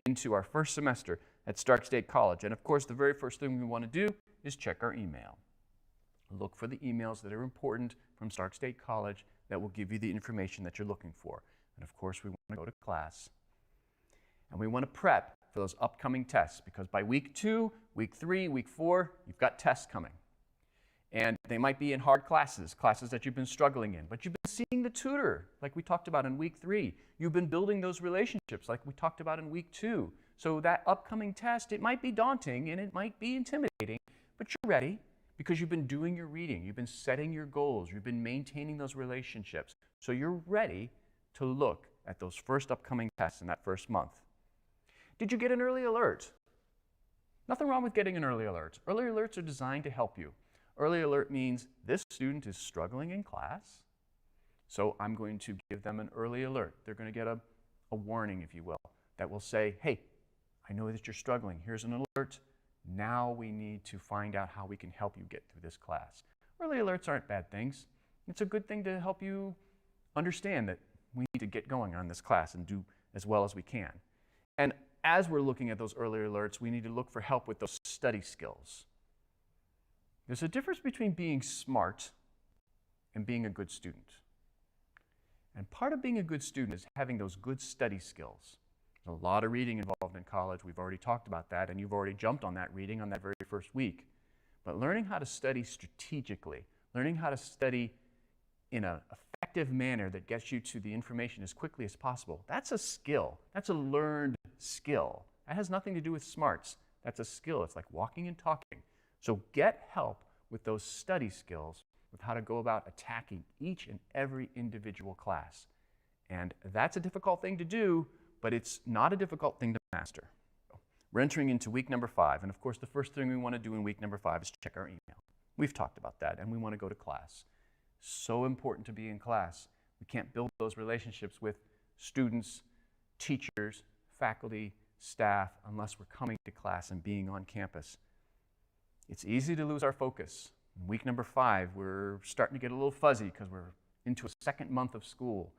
into our first semester at Stark State College, and of course the very first thing we want to do is check our email. Look for the emails that are important from Stark State College that will give you the information that you're looking for. And of course we want to go to class. And we want to prep for those upcoming tests, because by week 2, week 3, week 4, you've got tests coming. And they might be in hard classes that you've been struggling in, but you've been seeing the tutor, like we talked about in week 3. You've been building those relationships, like we talked about in week 2. So that upcoming test, it might be daunting and it might be intimidating, but you're ready because you've been doing your reading, you've been setting your goals, you've been maintaining those relationships. So you're ready to look at those first upcoming tests in that first month. Did you get an early alert? Nothing wrong with getting an early alert. Early alerts are designed to help you. Early alert means this student is struggling in class, so I'm going to give them an early alert. They're going to get a warning, if you will, that will say, hey, I know that you're struggling. Here's an alert. Now we need to find out how we can help you get through this class. Early alerts aren't bad things. It's a good thing to help you understand that we need to get going on this class and do as well as we can. And as we're looking at those early alerts, we need to look for help with those study skills. There's a difference between being smart and being a good student. And part of being a good student is having those good study skills. There's a lot of reading involved in college. We've already talked about that, and you've already jumped on that reading on that very first week. But learning how to study strategically, learning how to study in an effective manner that gets you to the information as quickly as possible, that's a skill. That's a learned skill. That has nothing to do with smarts. That's a skill. It's like walking and talking. So get help with those study skills, with how to go about attacking each and every individual class. And that's a difficult thing to do, but it's not a difficult thing to master. We're entering into week number 5, and of course the first thing we want to do in week number 5 is check our email. We've talked about that, and we want to go to class. So important to be in class. We can't build those relationships with students, teachers, faculty, staff, unless we're coming to class and being on campus. It's easy to lose our focus. In week number 5, we're starting to get a little fuzzy because we're into a second month of school,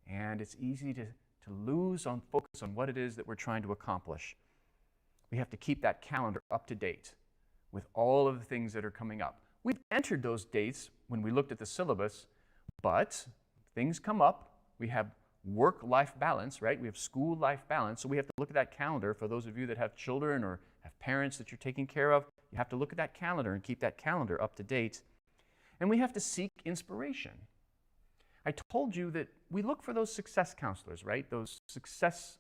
and it's easy to lose on focus on what it is that we're trying to accomplish. We have to keep that calendar up to date with all of the things that are coming up. We've entered those dates when we looked at the syllabus, but things come up. We have work-life balance, right? We have school-life balance, so we have to look at that calendar. For those of you that have children or have parents that you're taking care of, you have to look at that calendar and keep that calendar up to date. And we have to seek inspiration. I told you that we look for those success counselors, right? Those success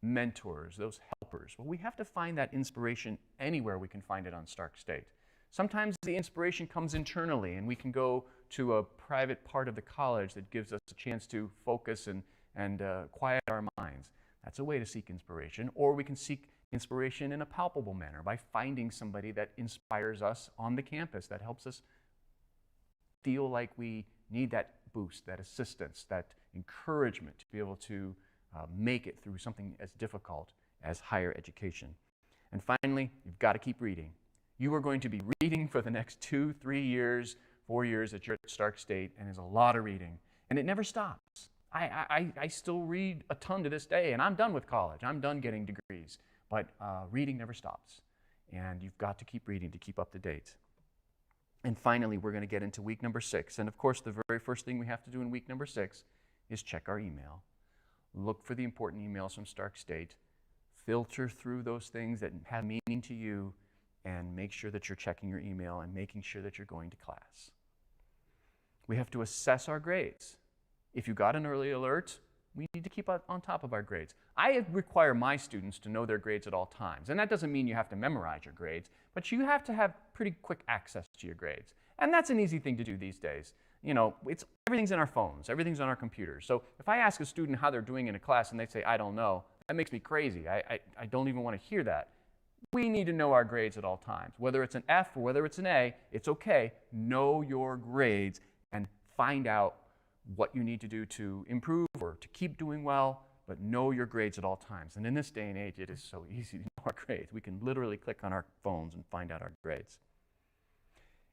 mentors, those helpers. Well, we have to find that inspiration anywhere we can find it on Stark State. Sometimes the inspiration comes internally, and we can go to a private part of the college that gives us a chance to focus and quiet our minds. That's a way to seek inspiration. Or we can seek inspiration in a palpable manner by finding somebody that inspires us on the campus, that helps us feel like we need that boost, that assistance, that encouragement to be able to make it through something as difficult as higher education. And finally, you've got to keep reading. You are going to be reading for the next 2, 3 years, 4 years that you're at Stark State, and there's a lot of reading. And it never stops. I still read a ton to this day, and I'm done with college. I'm done getting degrees. But reading never stops. And you've got to keep reading to keep up to date. And finally, we're going to get into week number 6. And of course, the very first thing we have to do in week number 6 is check our email. Look for the important emails from Stark State. Filter through those things that have meaning to you, and make sure that you're checking your email and making sure that you're going to class. We have to assess our grades. If you got an early alert, we need to keep on top of our grades. I require my students to know their grades at all times. And that doesn't mean you have to memorize your grades, but you have to have pretty quick access to your grades. And that's an easy thing to do these days. You know, everything's in our phones, everything's on our computers. So if I ask a student how they're doing in a class and they say, I don't know, that makes me crazy. I don't even want to hear that. We need to know our grades at all times. Whether it's an F or whether it's an A, it's okay. Know your grades and find out what you need to do to improve or to keep doing well, but know your grades at all times. And in this day and age, it is so easy to know our grades. We can literally click on our phones and find out our grades.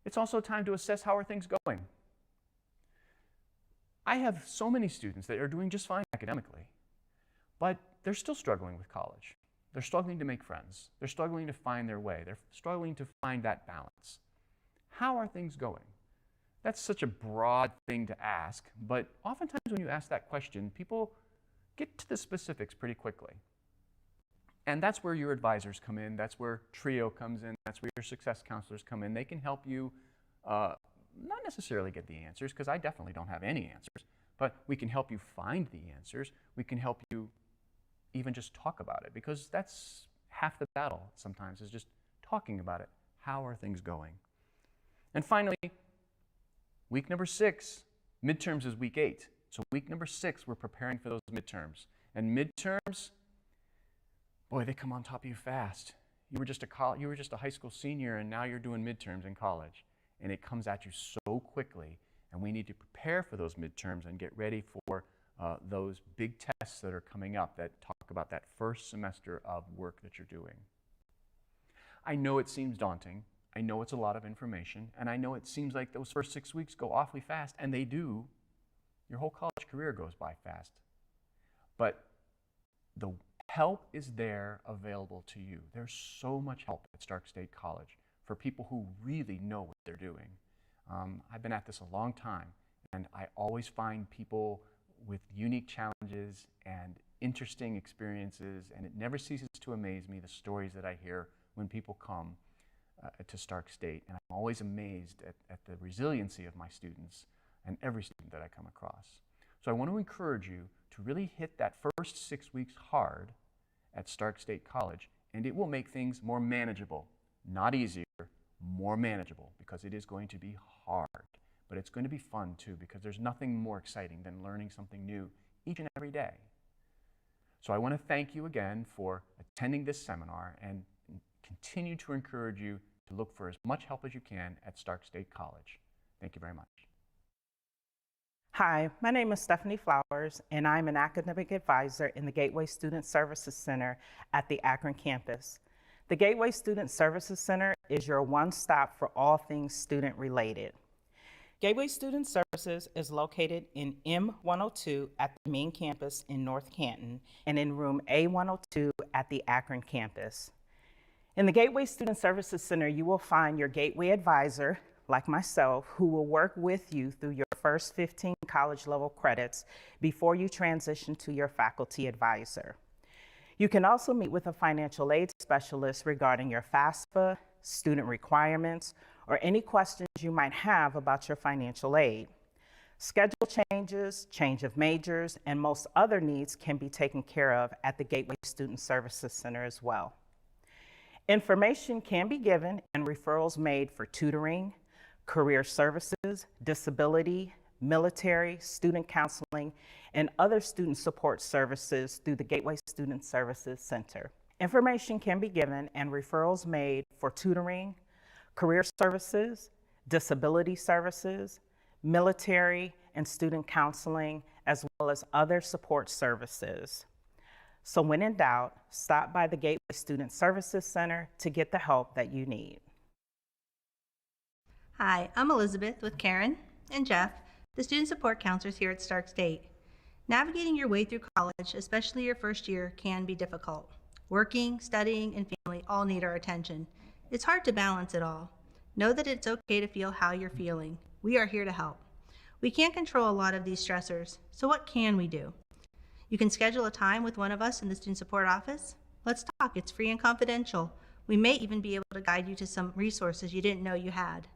It's also time to assess how are things going. I have so many students that are doing just fine academically, but they're still struggling with college. They're struggling to make friends. They're struggling to find their way. They're struggling to find that balance. How are things going? That's such a broad thing to ask, but oftentimes when you ask that question, people get to the specifics pretty quickly. And that's where your advisors come in. That's where TRIO comes in. That's where your success counselors come in. They can help you not necessarily get the answers, because I definitely don't have any answers, but we can help you find the answers. We can help you even just talk about it, because that's half the battle sometimes, is just talking about it. How are things going? And finally, week number 6, midterms is week 8. So week number 6, we're preparing for those midterms. And midterms, boy, they come on top of you fast. You were just a high school senior, and now you're doing midterms in college. And it comes at you so quickly, and we need to prepare for those midterms and get ready for those big tests that are coming up that talk about that first semester of work that you're doing. I know it seems daunting. I know it's a lot of information, and I know it seems like those first 6 weeks go awfully fast, and they do. Your whole college career goes by fast. But the help is there available to you. There's so much help at Stark State College for people who really know what they're doing. I've been at this a long time, and I always find people with unique challenges and interesting experiences, and it never ceases to amaze me, the stories that I hear when people come to Stark State. And I'm always amazed at the resiliency of my students and every student that I come across. So I want to encourage you to really hit that first 6 weeks hard at Stark State College, and it will make things more manageable. Not easier, more manageable, because it is going to be hard. But it's going to be fun too, because there's nothing more exciting than learning something new each and every day. So I want to thank you again for attending this seminar and continue to encourage you to look for as much help as you can at Stark State College. Thank you very much. Hi, my name is Stephanie Flowers, and I'm an academic advisor in the Gateway Student Services Center at the Akron campus. The Gateway Student Services Center is your one-stop for all things student-related. Gateway Student Services is located in M102 at the main campus in North Canton and in room A102 at the Akron campus. In the Gateway Student Services Center, you will find your Gateway advisor, like myself, who will work with you through your first 15 college-level credits before you transition to your faculty advisor. You can also meet with a financial aid specialist regarding your FAFSA, student requirements, or any questions you might have about your financial aid. Schedule changes, change of majors, and most other needs can be taken care of at the Gateway Student Services Center as well. Information can be given and referrals made for tutoring, career services, disability, military, student counseling, and other student support services through the Gateway Student Services Center. Information can be given and referrals made for tutoring, career services, disability services, military, and student counseling, as well as other support services. So when in doubt, stop by the Gateway Student Services Center to get the help that you need. Hi, I'm Elizabeth with Karen and Jeff, the student support counselors here at Stark State. Navigating your way through college, especially your first year, can be difficult. Working, studying, and family all need our attention. It's hard to balance it all. Know that it's okay to feel how you're feeling. We are here to help. We can't control a lot of these stressors, so what can we do? You can schedule a time with one of us in the student support office. Let's talk, it's free and confidential. We may even be able to guide you to some resources you didn't know you had.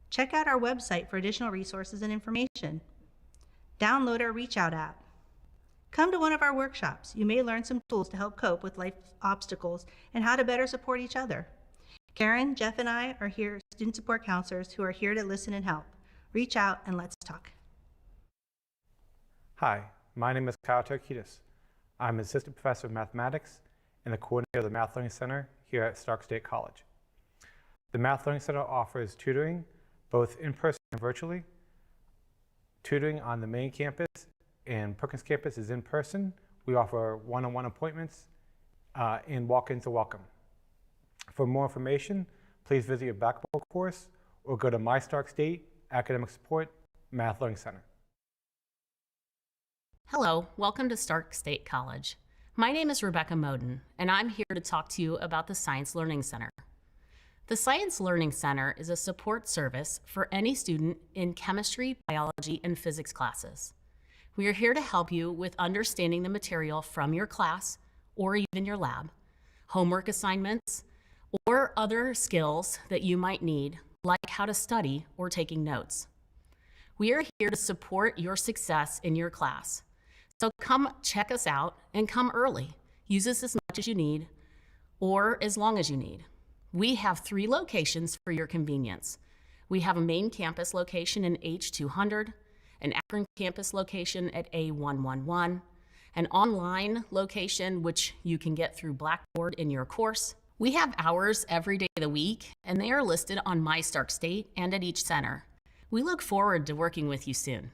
Check out our website for additional resources and information. Download our Reach Out app. Come to one of our workshops. You may learn some tools to help cope with life obstacles and how to better support each other. Karen, Jeff, and I are here, student support counselors who are here to listen and help. Reach out and let's talk. Hi, my name is Kyle Turkitis. I'm Assistant Professor of Mathematics and the coordinator of the Math Learning Center here at Stark State College. The Math Learning Center offers tutoring, both in person and virtually. Tutoring on the main campus and Perkins campus is in person. We offer one-on-one appointments and walk-ins to welcome. For more information, please visit your Blackboard course or go to My Stark State Academic Support Math Learning Center. Hello, welcome to Stark State College. My name is Rebecca Moden, and I'm here to talk to you about the Science Learning Center. The Science Learning Center is a support service for any student in chemistry, biology, and physics classes. We are here to help you with understanding the material from your class or even your lab, homework assignments, or other skills that you might need, like how to study or taking notes. We are here to support your success in your class. So come check us out and come early. Use this as much as you need or as long as you need. We have 3 locations for your convenience. We have a main campus location in H200, an Akron campus location at A111, an online location which you can get through Blackboard in your course. We have hours every day of the week, and they are listed on My Stark State and at each center. We look forward to working with you soon.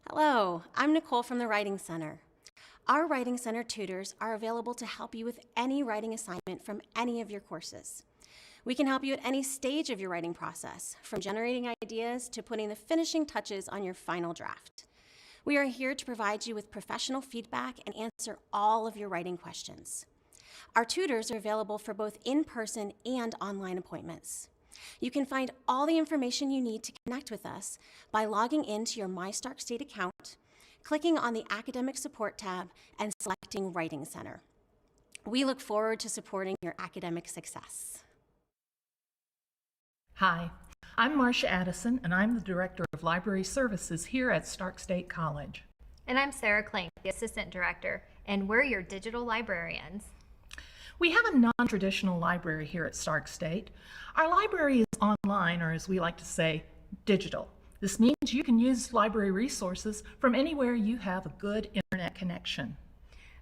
Hello, I'm Nicole from the Writing Center. Our Writing Center tutors are available to help you with any writing assignment from any of your courses. We can help you at any stage of your writing process, from generating ideas to putting the finishing touches on your final draft. We are here to provide you with professional feedback and answer all of your writing questions. Our tutors are available for both in-person and online appointments. You can find all the information you need to connect with us by logging into your My Stark State account, clicking on the Academic Support tab, and selecting Writing Center. We look forward to supporting your academic success. Hi, I'm Marcia Addison, and I'm the Director of Library Services here at Stark State College. And I'm Sarah Klink, the Assistant Director, and we're your digital librarians. We have a non-traditional library here at Stark State. Our library is online, or as we like to say, digital. This means you can use library resources from anywhere you have a good internet connection.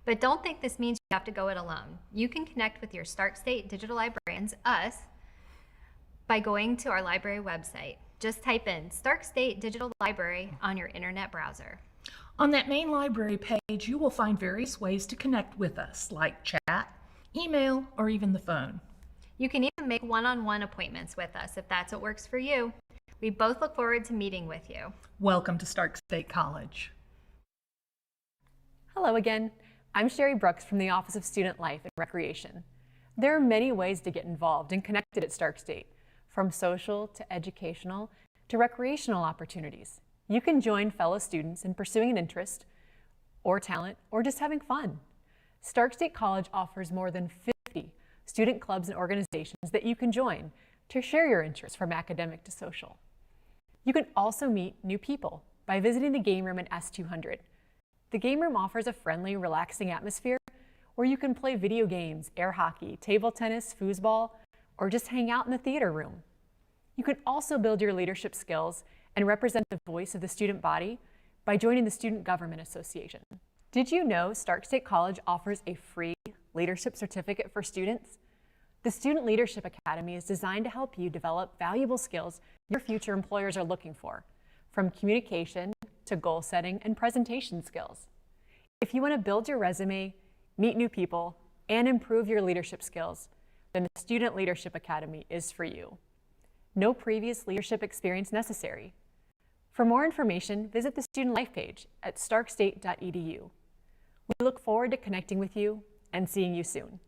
But don't think this means you have to go it alone. You can connect with your Stark State digital librarians, us, by going to our library website. Just type in Stark State Digital Library on your internet browser. On that main library page, you will find various ways to connect with us, like chat, email, or even the phone. You can even make one-on-one appointments with us if that's what works for you. We both look forward to meeting with you. Welcome to Stark State College. Hello again. I'm Sherry Brooks from the Office of Student Life and Recreation. There are many ways to get involved and connected at Stark State, from social to educational to recreational opportunities. You can join fellow students in pursuing an interest or talent or just having fun. Stark State College offers more than 50 student clubs and organizations that you can join to share your interests from academic to social. You can also meet new people by visiting the game room in S200. The game room offers a friendly, relaxing atmosphere where you can play video games, air hockey, table tennis, foosball, or just hang out in the theater room. You can also build your leadership skills and represent the voice of the student body by joining the Student Government Association. Did you know Stark State College offers a free leadership certificate for students? The Student Leadership Academy is designed to help you develop valuable skills your future employers are looking for, from communication to goal setting and presentation skills. If you want to build your resume, meet new people, and improve your leadership skills, then the Student Leadership Academy is for you. No previous leadership experience necessary. For more information, visit the Student Life page at starkstate.edu. We look forward to connecting with you and seeing you soon.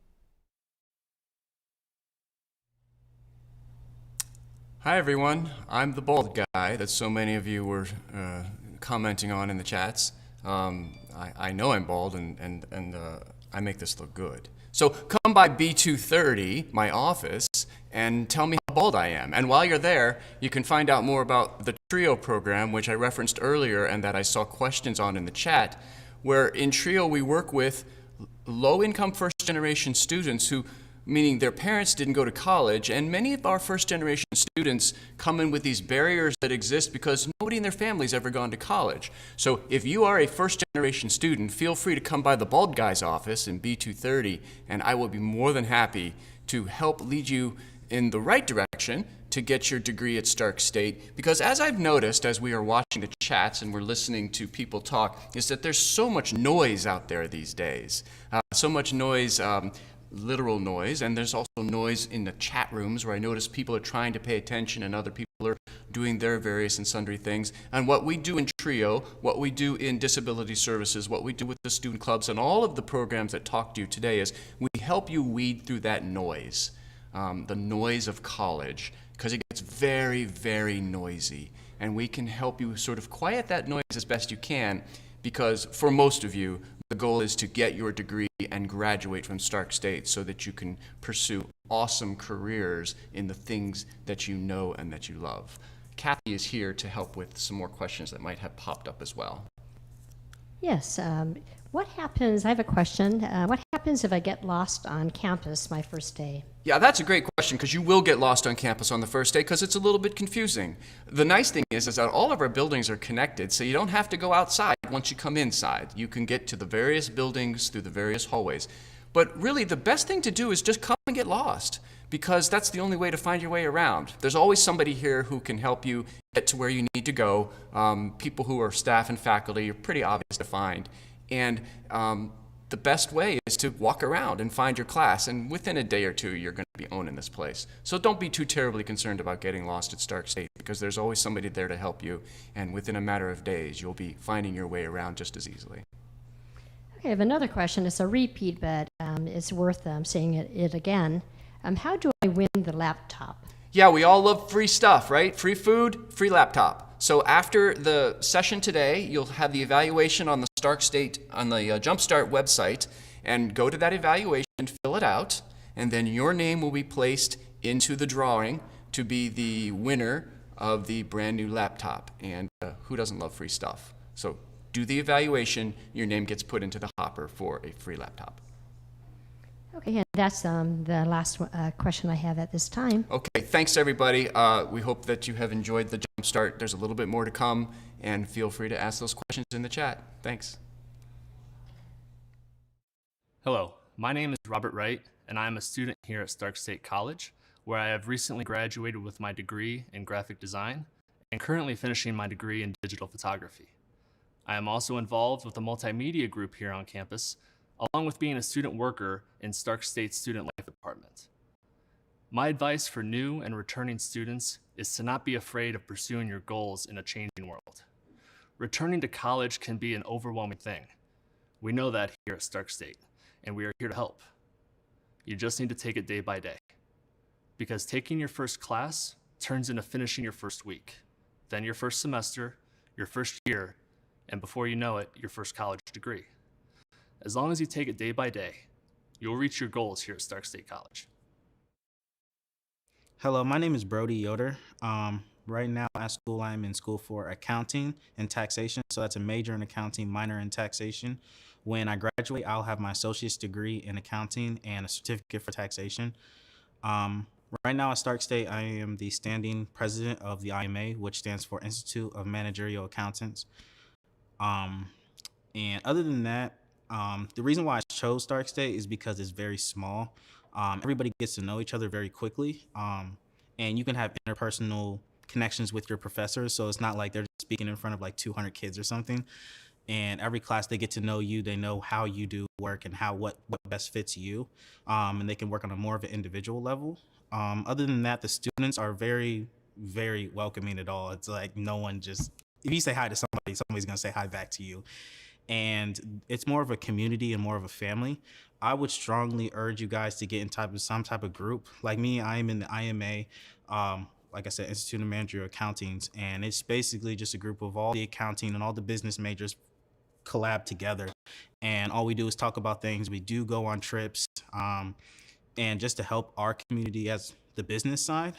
Hi everyone, I'm the bald guy that so many of you were commenting on in the chats. I know I'm bald and I make this look good. So come by B230, my office, and tell me how bald I am. And while you're there, you can find out more about the TRIO program, which I referenced earlier and that I saw questions on in the chat, where in TRIO we work with low-income first-generation students who, meaning their parents didn't go to college, and many of our first-generation students come in with these barriers that exist because nobody in their family's ever gone to college. So if you are a first-generation student, feel free to come by the bald guy's office in B230, and I will be more than happy to help lead you in the right direction to get your degree at Stark State. Because as I've noticed as we are watching the chats and we're listening to people talk, is that there's so much noise out there these days. So much noise, literal noise, and there's also noise in the chat rooms where I notice people are trying to pay attention and other people are doing their various and sundry things. And what we do in TRIO, what we do in disability services, what we do with the student clubs and all of the programs that talk to you today is we help you weed through that noise, the noise of college, because it gets very, very noisy. And we can help you sort of quiet that noise as best you can, because for most of you, the goal is to get your degree and graduate from Stark State so that you can pursue awesome careers in the things that you know and that you love. Kathy is here to help with some more questions that might have popped up as well. Yes. What happens, I have a question. What happens if I get lost on campus my first day? Yeah, that's a great question, because you will get lost on campus on the first day because it's a little bit confusing. The nice thing is that all of our buildings are connected, so you don't have to go outside once you come inside. You can get to the various buildings through the various hallways. But really, the best thing to do is just come and get lost, because that's the only way to find your way around. There's always somebody here who can help you get to where you need to go. People who are staff and faculty are pretty obvious to find. And the best way is to walk around and find your class, and within a day or two you're going to be owning this place. So don't be too terribly concerned about getting lost at Stark State, because there's always somebody there to help you, and within a matter of days you'll be finding your way around just as easily. Okay, I have another question. It's a repeat, but it's worth saying it again. How do I win the laptop? Yeah, we all love free stuff, right? Free food, free laptop. So after the session today, you'll have the evaluation on the Stark State, on the Jumpstart website, and go to that evaluation, fill it out, and then your name will be placed into the drawing to be the winner of the brand new laptop. And who doesn't love free stuff? So do the evaluation, your name gets put into the hopper for a free laptop. Okay, and that's the last question I have at this time. Okay, thanks everybody. We hope that you have enjoyed the Jumpstart. There's a little bit more to come, and feel free to ask those questions in the chat. Thanks. Hello, my name is Robert Wright, and I am a student here at Stark State College, where I have recently graduated with my degree in graphic design and currently finishing my degree in digital photography. I am also involved with a multimedia group here on campus, along with being a student worker in Stark State's Student Life Department. My advice for new and returning students is to not be afraid of pursuing your goals in a changing world. Returning to college can be an overwhelming thing. We know that here at Stark State, and we are here to help. You just need to take it day by day. Because taking your first class turns into finishing your first week, then your first semester, your first year, and before you know it, your first college degree. As long as you take it day by day, you'll reach your goals here at Stark State College. Hello, my name is Brody Yoder. Right now at school, I'm in school for accounting and taxation. So that's a major in accounting, minor in taxation. When I graduate, I'll have my associate's degree in accounting and a certificate for taxation. Right now at Stark State, I am the standing president of the IMA, which stands for Institute of Managerial Accountants. And other than that, the reason why I chose Stark State is because it's very small. Everybody gets to know each other very quickly, and you can have interpersonal connections with your professors, so it's not like they're just speaking in front of like 200 kids or something. And every class, they get to know you, they know how you do work and what best fits you, and they can work on a more of an individual level. Other than that, the students are very, very welcoming at all. It's like no one just, if you say hi to somebody, somebody's gonna say hi back to you. And it's more of a community and more of a family. I would strongly urge you guys to get in some type of group. Like me, I am in the IMA, like I said, Institute of Managerial Accountings, and it's basically just a group of all the accounting and all the business majors collab together. And all we do is talk about things. We do go on trips, and just to help our community as the business side.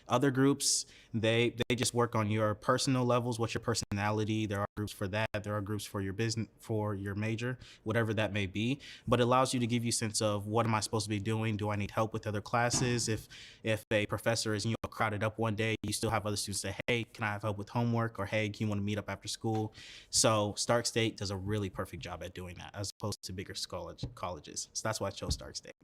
Other groups, they just work on your personal levels, what's your personality. There are groups for that. There are groups for your business, for your major, whatever that may be. But it allows you to give you a sense of what am I supposed to be doing? Do I need help with other classes? If a professor is crowded up one day, you still have other students say, hey, can I have help with homework? Or hey, can you want to meet up after school? So Stark State does a really perfect job at doing that, as opposed to bigger colleges. So that's why I chose Stark State.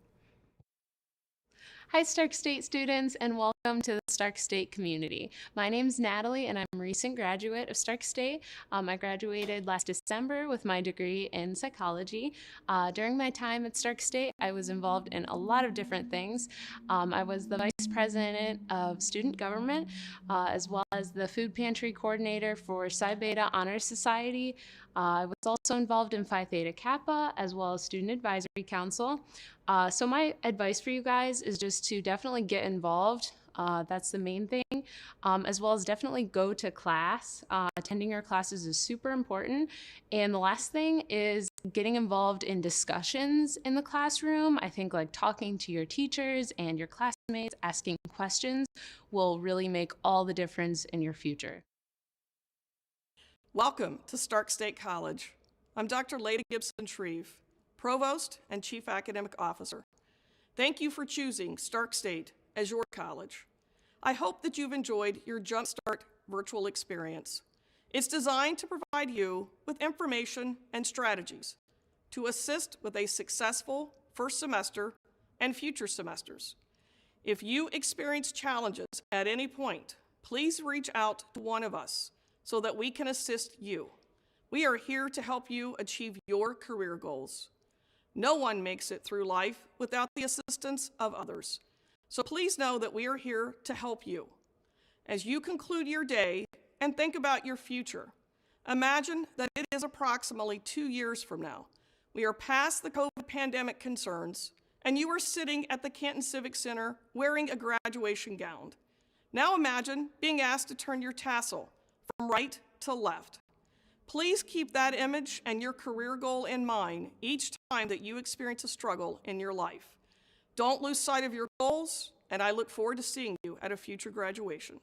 Hi Stark State students, and welcome to the Stark State community. My name's Natalie and I'm a recent graduate of Stark State. I graduated last December with my degree in psychology. During my time at Stark State, I was involved in a lot of different things. I was the vice president of student government, as well as the food pantry coordinator for Psi Beta Honor Society. I was also involved in Phi Theta Kappa, as well as Student Advisory Council. So my advice for you guys is just to definitely get involved. That's the main thing, as well as definitely go to class. Attending your classes is super important. And the last thing is getting involved in discussions in the classroom. I think like talking to your teachers and your classmates, asking questions will really make all the difference in your future. Welcome to Stark State College. I'm Dr. Leda Gibson-Shreve, Provost and Chief Academic Officer. Thank you for choosing Stark State as your college. I hope that you've enjoyed your Jumpstart virtual experience. It's designed to provide you with information and strategies to assist with a successful first semester and future semesters. If you experience challenges at any point, please reach out to one of us so that we can assist you. We are here to help you achieve your career goals. No one makes it through life without the assistance of others. So please know that we are here to help you. As you conclude your day and think about your future, imagine that it is approximately 2 years from now. We are past the COVID pandemic concerns, and you are sitting at the Canton Civic Center wearing a graduation gown. Now imagine being asked to turn your tassel from right to left. Please keep that image and your career goal in mind each time that you experience a struggle in your life. Don't lose sight of your goals, and I look forward to seeing you at a future graduation.